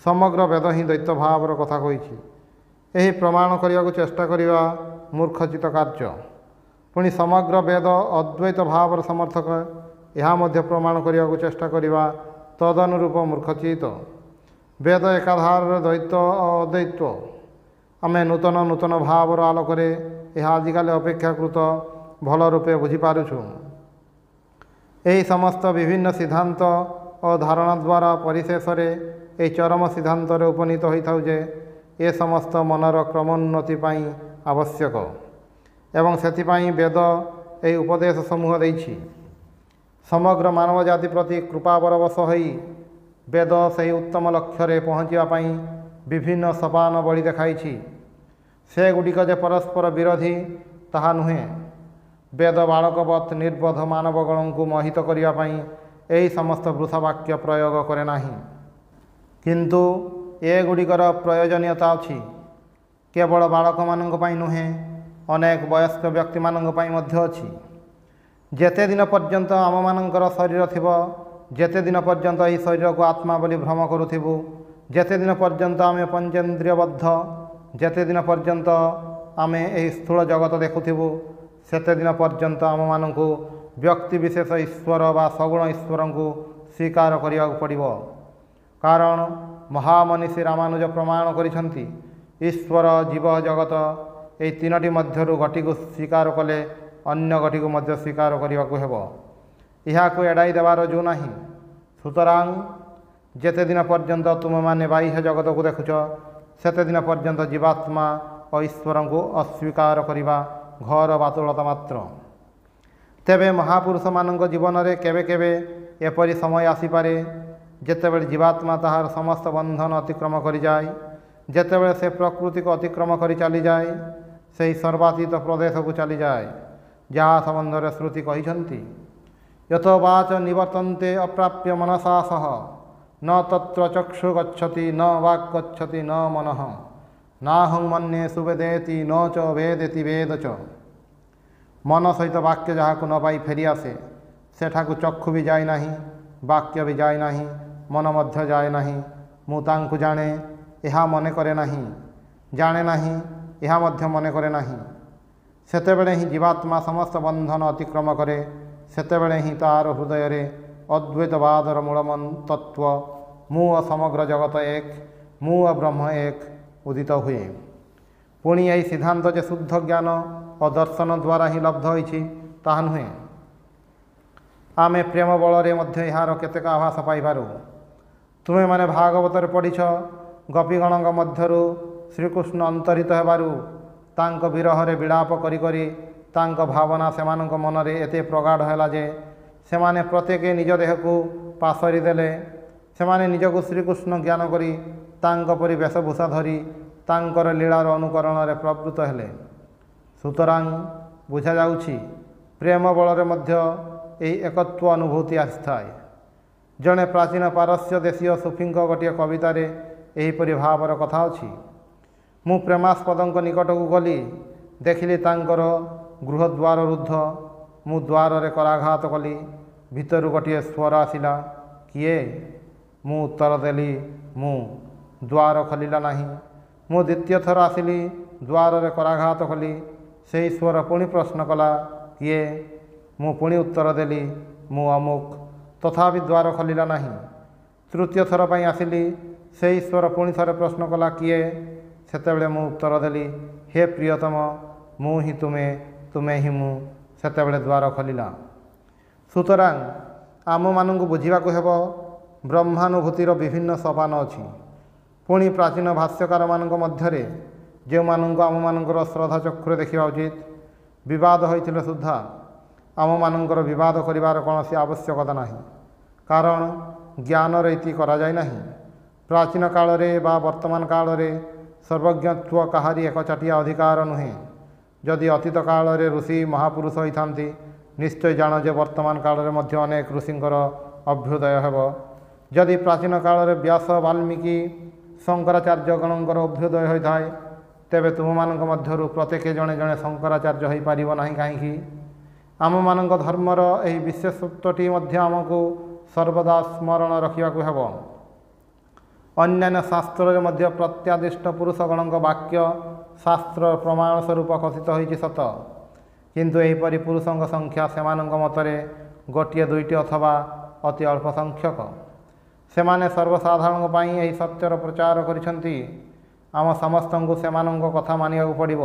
ସମଗ୍ର ବେଦ ହିଁ ଦ୍ୱୈତ ଭାବର କଥା କହିଛି। ଏହି ପ୍ରମାଣ କରିବାକୁ ଚେଷ୍ଟା କରିବା ମୂର୍ଖଚିତ କାର୍ଯ୍ୟ। ପୁଣି ସମଗ୍ର ବେଦ ଅଦ୍ୱୈତ ଭାବର ସମର୍ଥକ, ଏହା ମଧ୍ୟ ପ୍ରମାଣ କରିବାକୁ ଚେଷ୍ଟା କରିବା ତଦନୁରୂପ ମୂର୍ଖଚିତ। ବେଦ ଏକାଧାରରେ ଦ୍ୱୈତ ଓ ଅଦ୍ୱୈତ। ଆମେ ନୂତନ ନୂତନ ଭାବର ଆଲୋକରେ ଏହା ଆଜିକାଲି ଅପେକ୍ଷାକୃତ ଭଲ ରୂପେ ବୁଝିପାରୁଛୁ। ଏହି ସମସ୍ତ ବିଭିନ୍ନ ସିଦ୍ଧାନ୍ତ ଓ ଧାରଣା ଦ୍ୱାରା ପରିଶେଷରେ ଏହି ଚରମ ସିଦ୍ଧାନ୍ତରେ ଉପନୀତ ହୋଇଥାଉ ଯେ ଏ ସମସ୍ତ ମନର କ୍ରମୋନ୍ନତି ପାଇଁ ଆବଶ୍ୟକ ଏବଂ ସେଥିପାଇଁ ବେଦ ଏହି ଉପଦେଶ ସମୂହ ଦେଇଛି। ସମଗ୍ର ମାନବ ଜାତି ପ୍ରତି କୃପାବରବଶ ହୋଇ ବେଦ ସେହି ଉତ୍ତମ ଲକ୍ଷ୍ୟରେ ପହଞ୍ଚିବା ପାଇଁ ବିଭିନ୍ନ ସୋପାନବଳୀ ଦେଖାଇଛି, ସେଗୁଡ଼ିକ ଯେ ପରସ୍ପର ବିରୋଧୀ ତାହା ନୁହେଁ। ବେଦ ବାଳକବତ୍ ନିର୍ବୋଧ ମାନବଗଣଙ୍କୁ ମୋହିତ କରିବା ପାଇଁ ଏହି ସମସ୍ତ ବୃଥା ବାକ୍ୟ ପ୍ରୟୋଗ କରେ ନାହିଁ। କିନ୍ତୁ ଏଗୁଡ଼ିକର ପ୍ରୟୋଜନୀୟତା ଅଛି। କେବଳ ବାଳକମାନଙ୍କ ପାଇଁ ନୁହେଁ, ଅନେକ ବୟସ୍କ ବ୍ୟକ୍ତିମାନଙ୍କ ପାଇଁ ମଧ୍ୟ ଅଛି। ଯେତେ ଦିନ ପର୍ଯ୍ୟନ୍ତ ଆମମାନଙ୍କର ଶରୀର ଥିବ, ଯେତେ ଦିନ ପର୍ଯ୍ୟନ୍ତ ଏହି ଶରୀରକୁ ଆତ୍ମା ବୋଲି ଭ୍ରମ କରୁଥିବୁ, ଯେତେ ଦିନ ପର୍ଯ୍ୟନ୍ତ ଆମେ ପଞ୍ଚେନ୍ଦ୍ରିୟବଦ୍ଧ, ଯେତେ ଦିନ ପର୍ଯ୍ୟନ୍ତ ଆମେ ଏହି ସ୍ଥୂଳ ଜଗତ ଦେଖୁଥିବୁ, ସେତେ ଦିନ ପର୍ଯ୍ୟନ୍ତ ଆମମାନଙ୍କୁ ବ୍ୟକ୍ତିବିଶେଷ ଈଶ୍ୱର ବା ସଗୁଣ ଈଶ୍ୱରଙ୍କୁ ସ୍ୱୀକାର କରିବାକୁ ପଡ଼ିବ। କାରଣ ମହାମନୀଷୀ ରାମାନୁଜ ପ୍ରମାଣ କରିଛନ୍ତି, ଈଶ୍ୱର, ଜୀବ, ଜଗତ ଏହି ତିନୋଟି ମଧ୍ୟରୁ ଗୋଟିକୁ ସ୍ୱୀକାର କଲେ ଅନ୍ୟ ଗୋଟିକୁ ମଧ୍ୟ ସ୍ୱୀକାର କରିବାକୁ ହେବ। ଏହାକୁ ଏଡ଼ାଇ ଦେବାର ଯେଉଁ ନାହିଁ। ସୁତରାଂ ଯେତେ ଦିନ ପର୍ଯ୍ୟନ୍ତ ତୁମେମାନେ ବାହ୍ୟ ଜଗତକୁ ଦେଖୁଛ, ସେତେ ଦିନ ପର୍ଯ୍ୟନ୍ତ ଜୀବାତ୍ମା ଓ ଈଶ୍ୱରଙ୍କୁ ଅସ୍ୱୀକାର କରିବା ଘୋର ବାତୁଳତା ମାତ୍ର। ତେବେ ମହାପୁରୁଷମାନଙ୍କ ଜୀବନରେ କେବେ କେବେ ଏପରି ସମୟ ଆସିପାରେ, ଯେତେବେଳେ ଜୀବାତ୍ମା ତାହାର ସମସ୍ତ ବନ୍ଧନ ଅତିକ୍ରମ କରିଯାଏ, ଯେତେବେଳେ ସେ ପ୍ରକୃତିକୁ ଅତିକ୍ରମ କରି ଚାଲିଯାଏ, ସେହି ସର୍ବାତୀତ ପ୍ରଦେଶକୁ ଚାଲିଯାଏ, ଯାହା ସମ୍ବନ୍ଧରେ ଶ୍ରୁତି କହିଛନ୍ତି, ୟତୋ ବାଚ ନିବର୍ତ୍ତନ୍ତେ ଅପ୍ରାପ୍ୟ ମନସା ସହ ନ ତତ୍ର ଚକ୍ଷୁ ଗଚ୍ଛତି ନ ବାକ୍ ଗଚ୍ଛତି ନ ମନଃ ନାହଂ ମନ୍ୟେ ସୁବେଦେତି ନ ଚ ବେଦେତି ବେଦ ଚ। ମନ ସହିତ ବାକ୍ୟ ଯାହାକୁ ନ ପାଇ ଫେରିଆସେ, ସେଠାକୁ ଚକ୍ଷୁ ବି ଯାଏ ନାହିଁ, ବାକ୍ୟ ବି ଯାଏ ନାହିଁ, ମନ ମଧ୍ୟ ଯାଏ ନାହିଁ। ମୁଁ ତାଙ୍କୁ ଜାଣେ, ଏହା ମନେ କରେ ନାହିଁ, ଜାଣେ ନାହିଁ, ଏହା ମଧ୍ୟ ମନେ କରେ ନାହିଁ। ସେତେବେଳେ ହିଁ ଜୀବାତ୍ମା ସମସ୍ତ ବନ୍ଧନ ଅତିକ୍ରମ କରେ, ସେତେବେଳେ ହିଁ ତାହାର ହୃଦୟରେ ଅଦ୍ୱୈତବାଦର ମୂଳ ତତ୍ତ୍ୱ ମୁଁ ଓ ସମଗ୍ର ଜଗତ ଏକ, ମୁଁ ଓ ବ୍ରହ୍ମ ଏକ ଉଦିତ ହୁଏ। ପୁଣି ଏହି ସିଦ୍ଧାନ୍ତ ଯେ ଶୁଦ୍ଧ ଜ୍ଞାନ ଓ ଦର୍ଶନ ଦ୍ୱାରା ହିଁ ଲବ୍ଧ ହୋଇଛି ତାହା ନୁହେଁ। ଆମେ ପ୍ରେମ ବଳରେ ମଧ୍ୟ ଏହାର କେତେକ ଆଭାସ ପାଇପାରୁ। ତୁମେମାନେ ଭାଗବତରେ ପଢ଼ିଛ, ଗୋପୀଗଣଙ୍କ ମଧ୍ୟରୁ ଶ୍ରୀକୃଷ୍ଣ ଅନ୍ତରିତ ହେବାରୁ ତାଙ୍କ ବିରହରେ ବିଳାପ କରି କରି ତାଙ୍କ ଭାବନା ସେମାନଙ୍କ ମନରେ ଏତେ ପ୍ରଗାଢ଼ ହେଲା ଯେ ସେମାନେ ପ୍ରତ୍ୟେକ ନିଜ ଦେହକୁ ପାସରି ଦେଲେ। ସେମାନେ ନିଜକୁ ଶ୍ରୀକୃଷ୍ଣ ଜ୍ଞାନ କରି ତାଙ୍କ ପରି ବେଶଭୂଷା ଧରି ତାଙ୍କର ଲୀଳାର ଅନୁକରଣରେ ପ୍ରବୃତ୍ତ ହେଲେ। ସୁତରାଂ ବୁଝାଯାଉଛି, ପ୍ରେମ ବଳରେ ମଧ୍ୟ ଏହି ଏକତ୍ୱ ଅନୁଭୂତି ଆସିଥାଏ। ଜଣେ ପ୍ରାଚୀନ ପାରସ୍ୟ ଦେଶୀୟ ସୁଫିଙ୍କ ଗୋଟିଏ କବିତାରେ ଏହିପରି ଭାବର କଥା ଅଛି। ମୁଁ ପ୍ରେମାସ୍ପଦଙ୍କ ନିକଟକୁ ଗଲି, ଦେଖିଲି ତାଙ୍କର ଗୃହଦ୍ୱାର ରୁଦ୍ଧ। ମୁଁ ଦ୍ୱାରରେ କରାଘାତ କଲି, ଭିତରୁ ଗୋଟିଏ ସ୍ୱର ଆସିଲା, କିଏ? ମୁଁ ଉତ୍ତର ଦେଲି, ମୁଁ। ଦ୍ୱାର ଖୋଲିଲା ନାହିଁ। ମୁଁ ଦ୍ୱିତୀୟ ଥର ଆସିଲି, ଦ୍ୱାରରେ କରାଘାତ କଲି। ସେହି ସ୍ୱର ପୁଣି ପ୍ରଶ୍ନ କଲା, କିଏ? ମୁଁ ପୁଣି ଉତ୍ତର ଦେଲି, ମୁଁ ଅମୁକ। ତଥାପି ଦ୍ୱାର ଖୋଲିଲା ନାହିଁ। ତୃତୀୟ ଥର ପାଇଁ ଆସିଲି, ସେହି ସ୍ୱର ପୁଣି ଥରେ ପ୍ରଶ୍ନ କଲା, କିଏ? ସେତେବେଳେ ମୁଁ ଉତ୍ତର ଦେଲି, ହେ ପ୍ରିୟତମ, ମୁଁ ହିଁ ତୁମେ, ତୁମେ ହିଁ ମୁଁ। ସେତେବେଳେ ଦ୍ୱାର ଖୋଲିଲା। ସୁତରାଂ ଆମମାନଙ୍କୁ ବୁଝିବାକୁ ହେବ, ବ୍ରହ୍ମାନୁଭୂତିର ବିଭିନ୍ନ ସୋପାନ ଅଛି। ପୁଣି ପ୍ରାଚୀନ ଭାଷ୍ୟକାରମାନଙ୍କ ମଧ୍ୟରେ ଯେଉଁମାନଙ୍କୁ ଆମମାନଙ୍କର ଶ୍ରଦ୍ଧା ଚକ୍ଷୁରେ ଦେଖିବା ଉଚିତ, ବିବାଦ ହୋଇଥିଲେ ସୁଦ୍ଧା ଆମମାନଙ୍କର ବିବାଦ କରିବାର କୌଣସି ଆବଶ୍ୟକତା ନାହିଁ। କାରଣ ଜ୍ଞାନର ଇତି କରାଯାଇ ନାହିଁ। ପ୍ରାଚୀନ କାଳରେ ବା ବର୍ତ୍ତମାନ କାଳରେ ସର୍ବଜ୍ଞତ୍ୱ କାହାରି ଏକଚାଟିଆ ଅଧିକାର ନୁହେଁ। ଯଦି ଅତୀତ କାଳରେ ଋଷି ମହାପୁରୁଷ ହୋଇଥାନ୍ତି, ନିଶ୍ଚୟ ଜାଣ ଯେ ବର୍ତ୍ତମାନ କାଳରେ ମଧ୍ୟ ଅନେକ ଋଷିଙ୍କର ଅଭ୍ୟୁଦୟ ହେବ। ଯଦି ପ୍ରାଚୀନ କାଳରେ ବ୍ୟାସ, ବାଲ୍ମୀକି, ଶଙ୍କରାଚାର୍ଯ୍ୟଗଣଙ୍କର ଅଭ୍ୟୁଦୟ ହୋଇଥାଏ, ତେବେ ତୁମମାନଙ୍କ ମଧ୍ୟରୁ ପ୍ରତ୍ୟେକ ଜଣେ ଜଣେ ଶଙ୍କରାଚାର୍ଯ୍ୟ ହୋଇପାରିବ ନାହିଁ କାହିଁକି? ଆମମାନଙ୍କ ଧର୍ମର ଏହି ବିଶେଷତ୍ୱଟି ମଧ୍ୟ ଆମକୁ ସର୍ବଦା ସ୍ମରଣ ରଖିବାକୁ ହେବ। ଅନ୍ୟାନ୍ୟ ଶାସ୍ତ୍ରରେ ମଧ୍ୟ ପ୍ରତ୍ୟାଦିଷ୍ଟ ପୁରୁଷଗଣଙ୍କ ବାକ୍ୟ ଶାସ୍ତ୍ର ପ୍ରମାଣ ସ୍ୱରୂପ କଥିତ ହୋଇଛି ସତ, କିନ୍ତୁ ଏହିପରି ପୁରୁଷଙ୍କ ସଂଖ୍ୟା ସେମାନଙ୍କ ମତରେ ଗୋଟିଏ ଦୁଇଟି ଅଥବା ଅତି ଅଳ୍ପ ସଂଖ୍ୟକ। ସେମାନେ ସର୍ବସାଧାରଣଙ୍କ ପାଇଁ ଏହି ସତ୍ୟର ପ୍ରଚାର କରିଛନ୍ତି। ଆମ ସମସ୍ତଙ୍କୁ ସେମାନଙ୍କ କଥା ମାନିବାକୁ ପଡ଼ିବ।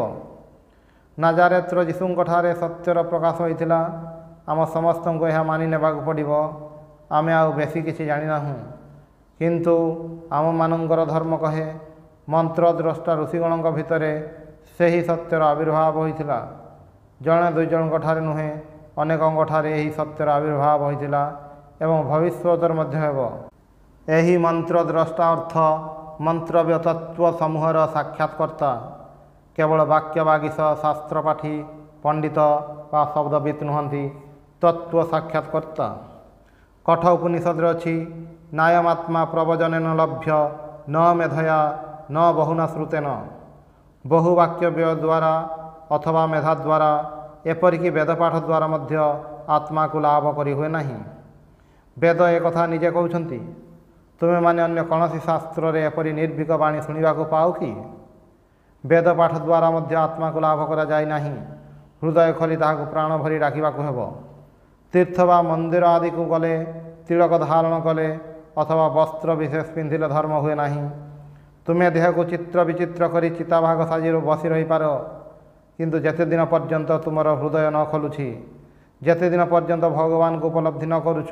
ନାଜାରେତ୍ର ଯୀଶୁଙ୍କଠାରେ ସତ୍ୟର ପ୍ରକାଶ ହୋଇଥିଲା। ଆମ ସମସ୍ତଙ୍କୁ ଏହା ମାନି ନେବାକୁ ପଡ଼ିବ। ଆମେ ଆଉ ବେଶୀ କିଛି ଜାଣିନାହୁଁ, କିନ୍ତୁ ଆମମାନଙ୍କର ଧର୍ମ କହେ ମନ୍ତ୍ରଦ୍ରଷ୍ଟା ଋଷିଗଣଙ୍କ ଭିତରେ ସେହି ସତ୍ୟର ଆବିର୍ଭାବ ହୋଇଥିଲା। ଜଣେ ଦୁଇ ଜଣଙ୍କଠାରେ ନୁହେଁ, ଅନେକଙ୍କଠାରେ ଏହି ସତ୍ୟର ଆବିର୍ଭାବ ହୋଇଥିଲା ଏବଂ ଭବିଷ୍ୟତରେ ମଧ୍ୟ ହେବ। ଏହି ମନ୍ତ୍ରଦ୍ରଷ୍ଟା ଅର୍ଥ ମନ୍ତ୍ରବ୍ୟ ତତ୍ତ୍ୱ ସମୂହର ସାକ୍ଷାତକର୍ତ୍ତା କେବଳ ବାକ୍ୟବାଗୀଶ ଶାସ୍ତ୍ରପାଠୀ ପଣ୍ଡିତ ବା ଶବ୍ଦବିତ୍ ନୁହନ୍ତି, ତତ୍ତ୍ୱ ସାକ୍ଷାତକର୍ତ୍ତା। କଠ ଉପନିଷଦରେ ଅଛି, ନାୟମାତ୍ମା ପ୍ରବଚନେନ ଲଭ୍ୟ ନ ମେଧୟା ନ ବହୁନା ଶ୍ରୁତେନ। ବହୁ ବାକ୍ୟ ବ୍ୟୟ ଦ୍ୱାରା ଅଥବା ମେଧା ଦ୍ୱାରା, ଏପରିକି ବେଦପାଠ ଦ୍ୱାରା ମଧ୍ୟ ଆତ୍ମାକୁ ଲାଭ କରିହୁଏ ନାହିଁ। ବେଦ ଏକଥା ନିଜେ କହୁଛନ୍ତି। ତୁମେମାନେ ଅନ୍ୟ କୌଣସି ଶାସ୍ତ୍ରରେ ଏପରି ନିର୍ଭୀକ ବାଣୀ ଶୁଣିବାକୁ ପାଅ କି? ବେଦ ପାଠ ଦ୍ୱାରା ମଧ୍ୟ ଆତ୍ମାକୁ ଲାଭ କରାଯାଇ ନାହିଁ। ହୃଦୟ ଖୋଲି ତାହାକୁ ପ୍ରାଣ ଭରି ଡାକିବାକୁ ହେବ। ତୀର୍ଥ ବା ମନ୍ଦିର ଆଦିକୁ ଗଲେ, ତିଳକ ଧାରଣ କଲେ ଅଥବା ବସ୍ତ୍ର ବିଶେଷ ପିନ୍ଧିଲେ ଧର୍ମ ହୁଏ ନାହିଁ। ତୁମେ ଦେହକୁ ଚିତ୍ର ବିଚିତ୍ର କରି ଚିତାବାଘ ସାଜି ବସି ରହିପାର, କିନ୍ତୁ ଯେତେଦିନ ପର୍ଯ୍ୟନ୍ତ ତୁମର ହୃଦୟ ନ ଖୋଲୁଛି, ଯେତେଦିନ ପର୍ଯ୍ୟନ୍ତ ଭଗବାନଙ୍କୁ ଉପଲବ୍ଧି ନ କରୁଛ,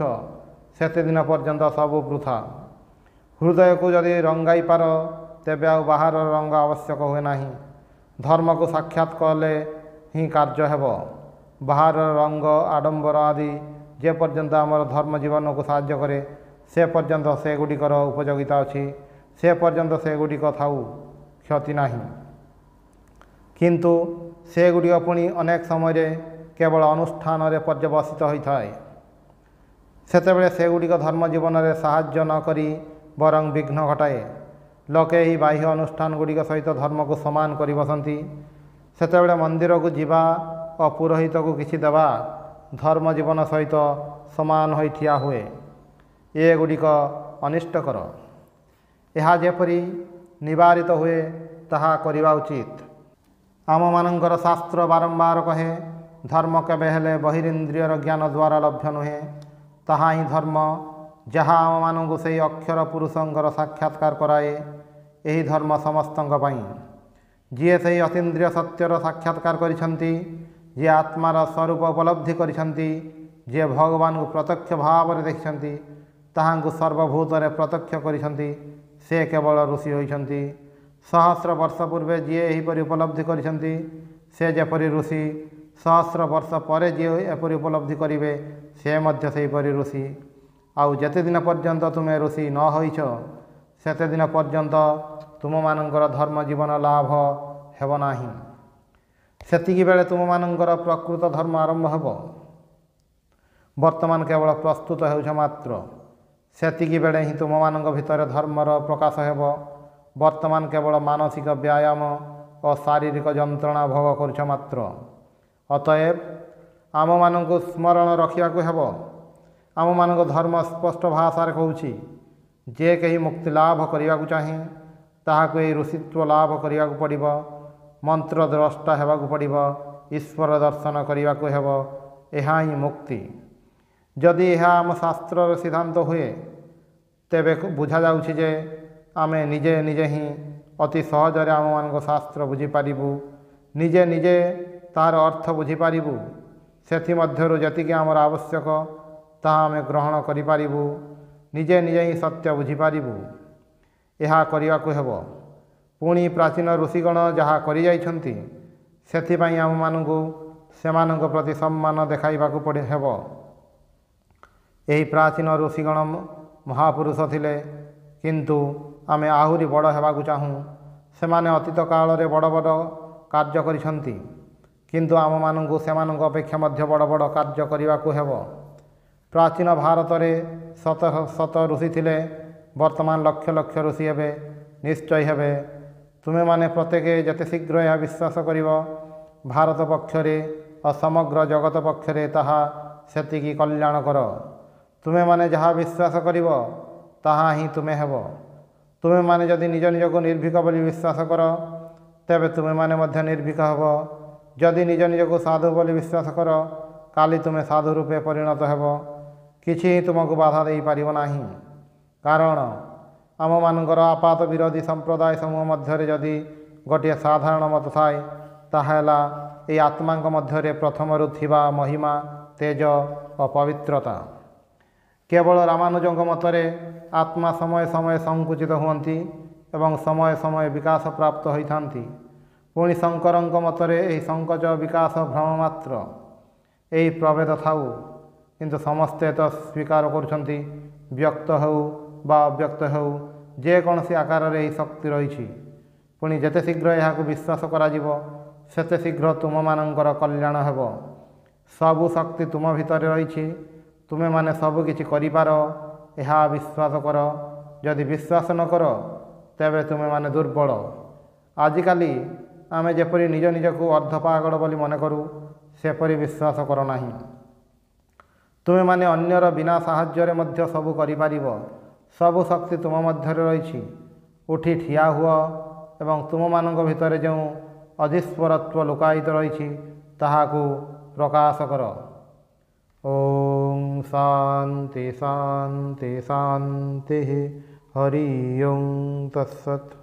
ସେତେଦିନ ପର୍ଯ୍ୟନ୍ତ ସବୁ ବୃଥା। ହୃଦୟକୁ ଯଦି ରଙ୍ଗାଇ ପାର, ତେବେ ଆଉ ବାହାରର ରଙ୍ଗ ଆବଶ୍ୟକ ହୁଏ ନାହିଁ। ଧର୍ମକୁ ସାକ୍ଷାତ କଲେ ହିଁ କାର୍ଯ୍ୟ ହେବ। ବାହାରର ରଙ୍ଗ ଆଡ଼ମ୍ବର ଆଦି ଯେ ପର୍ଯ୍ୟନ୍ତ ଆମର ଧର୍ମ ଜୀବନକୁ ସାହାଯ୍ୟ କରେ, ସେ ପର୍ଯ୍ୟନ୍ତ ସେଗୁଡ଼ିକର ଉପଯୋଗିତା ଅଛି, ସେ ପର୍ଯ୍ୟନ୍ତ ସେଗୁଡ଼ିକ ଥାଉ, କ୍ଷତି ନାହିଁ। କିନ୍ତୁ ସେଗୁଡ଼ିକ ପୁଣି ଅନେକ ସମୟରେ କେବଳ ଅନୁଷ୍ଠାନରେ ପର୍ଯ୍ୟବସିତ ହୋଇଥାଏ। ସେତେବେଳେ ସେଗୁଡ଼ିକ ଧର୍ମ ଜୀବନରେ ସାହାଯ୍ୟ ନ କରି ବରଂ ବିଘ୍ନ ଘଟାଏ। ଲୋକେ ଏହି ବାହ୍ୟ ଅନୁଷ୍ଠାନଗୁଡ଼ିକ ସହିତ ଧର୍ମକୁ ସମାନ କରି ବସନ୍ତି। ସେତେବେଳେ ମନ୍ଦିରକୁ ଯିବା ଓ ପୁରୋହିତକୁ କିଛି ଦେବା ଧର୍ମ ଜୀବନ ସହିତ ସମାନ ହୋଇ ଠିଆ ହୁଏ। ଏଗୁଡ଼ିକ ଅନିଷ୍ଟକର। ଏହା ଯେପରି ନିବାରିତ ହୁଏ, ତାହା କରିବା ଉଚିତ। ଆମମାନଙ୍କର ଶାସ୍ତ୍ର ବାରମ୍ବାର କହେ, ଧର୍ମ କେବେ ହେଲେ ବହିରିନ୍ଦ୍ରିୟର ଜ୍ଞାନ ଦ୍ୱାରା ଲଭ୍ୟ ନୁହେଁ। ତାହା ହିଁ ଧର୍ମ, ଯାହା ଆମମାନଙ୍କୁ ସେହି ଅକ୍ଷର ପୁରୁଷଙ୍କର ସାକ୍ଷାତକାର କରାଏ। ଏହି ଧର୍ମ ସମସ୍ତଙ୍କ ପାଇଁ। ଯିଏ ସେହି ଅତୀନ୍ଦ୍ରିୟ ସତ୍ୟର ସାକ୍ଷାତକାର କରିଛନ୍ତି, ଯିଏ ଆତ୍ମାର ସ୍ୱରୂପ ଉପଲବ୍ଧି କରିଛନ୍ତି, ଯିଏ ଭଗବାନଙ୍କୁ ପ୍ରତ୍ୟକ୍ଷ ଭାବରେ ଦେଖିଛନ୍ତି, ତାହାଙ୍କୁ ସର୍ବଭୂତରେ ପ୍ରତ୍ୟକ୍ଷ କରିଛନ୍ତି, ସେ କେବଳ ଋଷି ହୋଇଛନ୍ତି। ସହସ୍ର ବର୍ଷ ପୂର୍ବେ ଯିଏ ଏହିପରି ଉପଲବ୍ଧି କରିଛନ୍ତି, ସେ ଯେପରି ଋଷି, ସହସ୍ର ବର୍ଷ ପରେ ଯିଏ ଏପରି ଉପଲବ୍ଧି କରିବେ, ସେ ମଧ୍ୟ ସେହିପରି ଋଷି। ଆଉ ଯେତେଦିନ ପର୍ଯ୍ୟନ୍ତ ତୁମେ ଋଷି ନ ହୋଇଛ, ସେତେଦିନ ପର୍ଯ୍ୟନ୍ତ ତୁମମାନଙ୍କର ଧର୍ମ ଜୀବନ ଲାଭ ହେବ ନାହିଁ। ସେତିକିବେଳେ ତୁମମାନଙ୍କର ପ୍ରକୃତ ଧର୍ମ ଆରମ୍ଭ ହେବ। ବର୍ତ୍ତମାନ କେବଳ ପ୍ରସ୍ତୁତ ହେଉଛ ମାତ୍ର। ସେତିକିବେଳେ ହିଁ ତୁମମାନଙ୍କ ଭିତରେ ଧର୍ମର ପ୍ରକାଶ ହେବ। ବର୍ତ୍ତମାନ କେବଳ ମାନସିକ ବ୍ୟାୟାମ ଓ ଶାରୀରିକ ଯନ୍ତ୍ରଣା ଭୋଗ କରୁଛ ମାତ୍ର। ଅତଏବ ଆମମାନଙ୍କୁ ସ୍ମରଣ ରଖିବାକୁ ହେବ। ଆମମାନଙ୍କ ଧର୍ମ ସ୍ପଷ୍ଟ ଭାଷାରେ କହୁଛି, ଯେ କେହି ମୁକ୍ତି ଲାଭ କରିବାକୁ ଚାହେଁ, ତାହାକୁ ଏହି ଋଷିତ୍ୱ ଲାଭ କରିବାକୁ ପଡ଼ିବ, ମନ୍ତ୍ର ଦ୍ରଷ୍ଟା ହେବାକୁ ପଡ଼ିବ, ଈଶ୍ୱର ଦର୍ଶନ କରିବାକୁ ହେବ। ଏହା ହିଁ ମୁକ୍ତି। ଯଦି ଏହା ଆମ ଶାସ୍ତ୍ରର ସିଦ୍ଧାନ୍ତ ହୁଏ, ତେବେ ବୁଝାଯାଉଛି ଯେ ଆମେ ନିଜେ ନିଜେ ହିଁ ଅତି ସହଜରେ ଆମମାନଙ୍କ ଶାସ୍ତ୍ର ବୁଝିପାରିବୁ, ନିଜେ ନିଜେ ତାହାର ଅର୍ଥ ବୁଝିପାରିବୁ। ସେଥିମଧ୍ୟରୁ ଯେତିକି ଆମର ଆବଶ୍ୟକ, ତାହା ଆମେ ଗ୍ରହଣ କରିପାରିବୁ। ନିଜେ ନିଜେ ହିଁ ସତ୍ୟ ବୁଝିପାରିବୁ। ଏହା କରିବାକୁ ହେବ। ପୁଣି ପ୍ରାଚୀନ ଋଷିଗଣ ଯାହା କରିଯାଇଛନ୍ତି, ସେଥିପାଇଁ ଆମମାନଙ୍କୁ ସେମାନଙ୍କ ପ୍ରତି ସମ୍ମାନ ଦେଖାଇବାକୁ ହେବ। ଏହି ପ୍ରାଚୀନ ଋଷିଗଣ ମହାପୁରୁଷ ଥିଲେ, କିନ୍ତୁ ଆମେ ଆହୁରି ବଡ଼ ହେବାକୁ ଚାହୁଁ। ସେମାନେ ଅତୀତ କାଳରେ ବଡ଼ ବଡ଼ କାର୍ଯ୍ୟ କରିଛନ୍ତି, କିନ୍ତୁ ଆମମାନଙ୍କୁ ସେମାନଙ୍କ ଅପେକ୍ଷା ମଧ୍ୟ ବଡ଼ ବଡ଼ କାର୍ଯ୍ୟ କରିବାକୁ ହେବ। ପ୍ରାଚୀନ ଭାରତରେ ଶତ ଶତ ଋଷି ଥିଲେ, ବର୍ତ୍ତମାନ ଲକ୍ଷ ଲକ୍ଷ ଋଷି ହେବେ, ନିଶ୍ଚୟ ହେବେ। ତୁମେମାନେ ପ୍ରତ୍ୟେକ ଯେତେ ଶୀଘ୍ର ଏହା ବିଶ୍ୱାସ କରିବ, ଭାରତ ପକ୍ଷରେ ଓ ସମଗ୍ର ଜଗତ ପକ୍ଷରେ ତାହା ସେତିକି କଲ୍ୟାଣକର। ତୁମେମାନେ ଯାହା ବିଶ୍ୱାସ କରିବ, ତାହା ହିଁ ତୁମେ ହେବ। ତୁମେମାନେ ଯଦି ନିଜ ନିଜକୁ ନିର୍ଭୀକ ବୋଲି ବିଶ୍ୱାସ କର, ତେବେ ତୁମେମାନେ ମଧ୍ୟ ନିର୍ଭୀକ ହେବ। ଯଦି ନିଜ ନିଜକୁ ସାଧୁ ବୋଲି ବିଶ୍ୱାସ କର, କାଲି ତୁମେ ସାଧୁ ରୂପେ ପରିଣତ ହେବ। କିଛି ହିଁ ତୁମକୁ ବାଧା ଦେଇପାରିବ ନାହିଁ। କାରଣ ଆମମାନଙ୍କର ଆପାତ ବିରୋଧୀ ସମ୍ପ୍ରଦାୟ ସମୂହ ମଧ୍ୟରେ ଯଦି ଗୋଟିଏ ସାଧାରଣ ମତ ଥାଏ, ତାହା ହେଲା ଏହି ଆତ୍ମାଙ୍କ ମଧ୍ୟରେ ପ୍ରଥମରୁ ଥିବା ମହିମା, ତେଜ ଓ ପବିତ୍ରତା। କେବଳ ରାମାନୁଜଙ୍କ ମତରେ ଆତ୍ମା ସମୟ ସମୟ ସଂକୁଚିତ ହୁଅନ୍ତି ଏବଂ ସମୟ ସମୟ ବିକାଶ ପ୍ରାପ୍ତ ହୋଇଥାନ୍ତି। ପୁଣି ଶଙ୍କରଙ୍କ ମତରେ ଏହି ସଂକୋଚ ବିକାଶ ଭ୍ରମ ମାତ୍ର। ଏହି ପ୍ରଭେଦ ଥାଉ, କିନ୍ତୁ ସମସ୍ତେ ତ ସ୍ୱୀକାର କରୁଛନ୍ତି, ବ୍ୟକ୍ତ ହେଉ ବା ଅବ୍ୟକ୍ତ ହେଉ, ଯେକୌଣସି ଆକାରରେ ଏହି ଶକ୍ତି ରହିଛି। ପୁଣି ଯେତେ ଶୀଘ୍ର ଏହାକୁ ବିଶ୍ୱାସ କରାଯିବ ସେତେ ଶୀଘ୍ର ତୁମମାନଙ୍କର କଲ୍ୟାଣ ହେବ। ସବୁ ଶକ୍ତି ତୁମ ଭିତରେ ରହିଛି। ତୁମେମାନେ ସବୁ କିଛି କରିପାର, ଏହା ବିଶ୍ୱାସ କର। ଯଦି ବିଶ୍ୱାସ ନ କର ତେବେ ତୁମେମାନେ ଦୁର୍ବଳ। ଆଜିକାଲି ଆମେ ଯେପରି ନିଜ ନିଜକୁ ଅର୍ଦ୍ଧପାଗଳ ବୋଲି ମନେ କରୁ ସେପରି ବିଶ୍ୱାସ କର ନାହିଁ। ତୁମେମାନେ ଅନ୍ୟର ବିନା ସାହାଯ୍ୟରେ ମଧ୍ୟ ସବୁ କରିପାରିବ। ସବୁ ଶକ୍ତି ତୁମ ମଧ୍ୟରେ ରହିଛି। ଉଠି ଠିଆ ହୁଅ ଏବଂ ତୁମମାନଙ୍କ ଭିତରେ ଯେଉଁ ଅଧୀଶ୍ୱରତ୍ୱ ଲୁକାୟିତ ରହିଛି ତାହାକୁ ପ୍ରକାଶ କର। ଓମ୍ ଶାନ୍ତି ଶାନ୍ତି ଶାନ୍ତି। ହରି ଓମ୍ ତତ୍ସତ୍।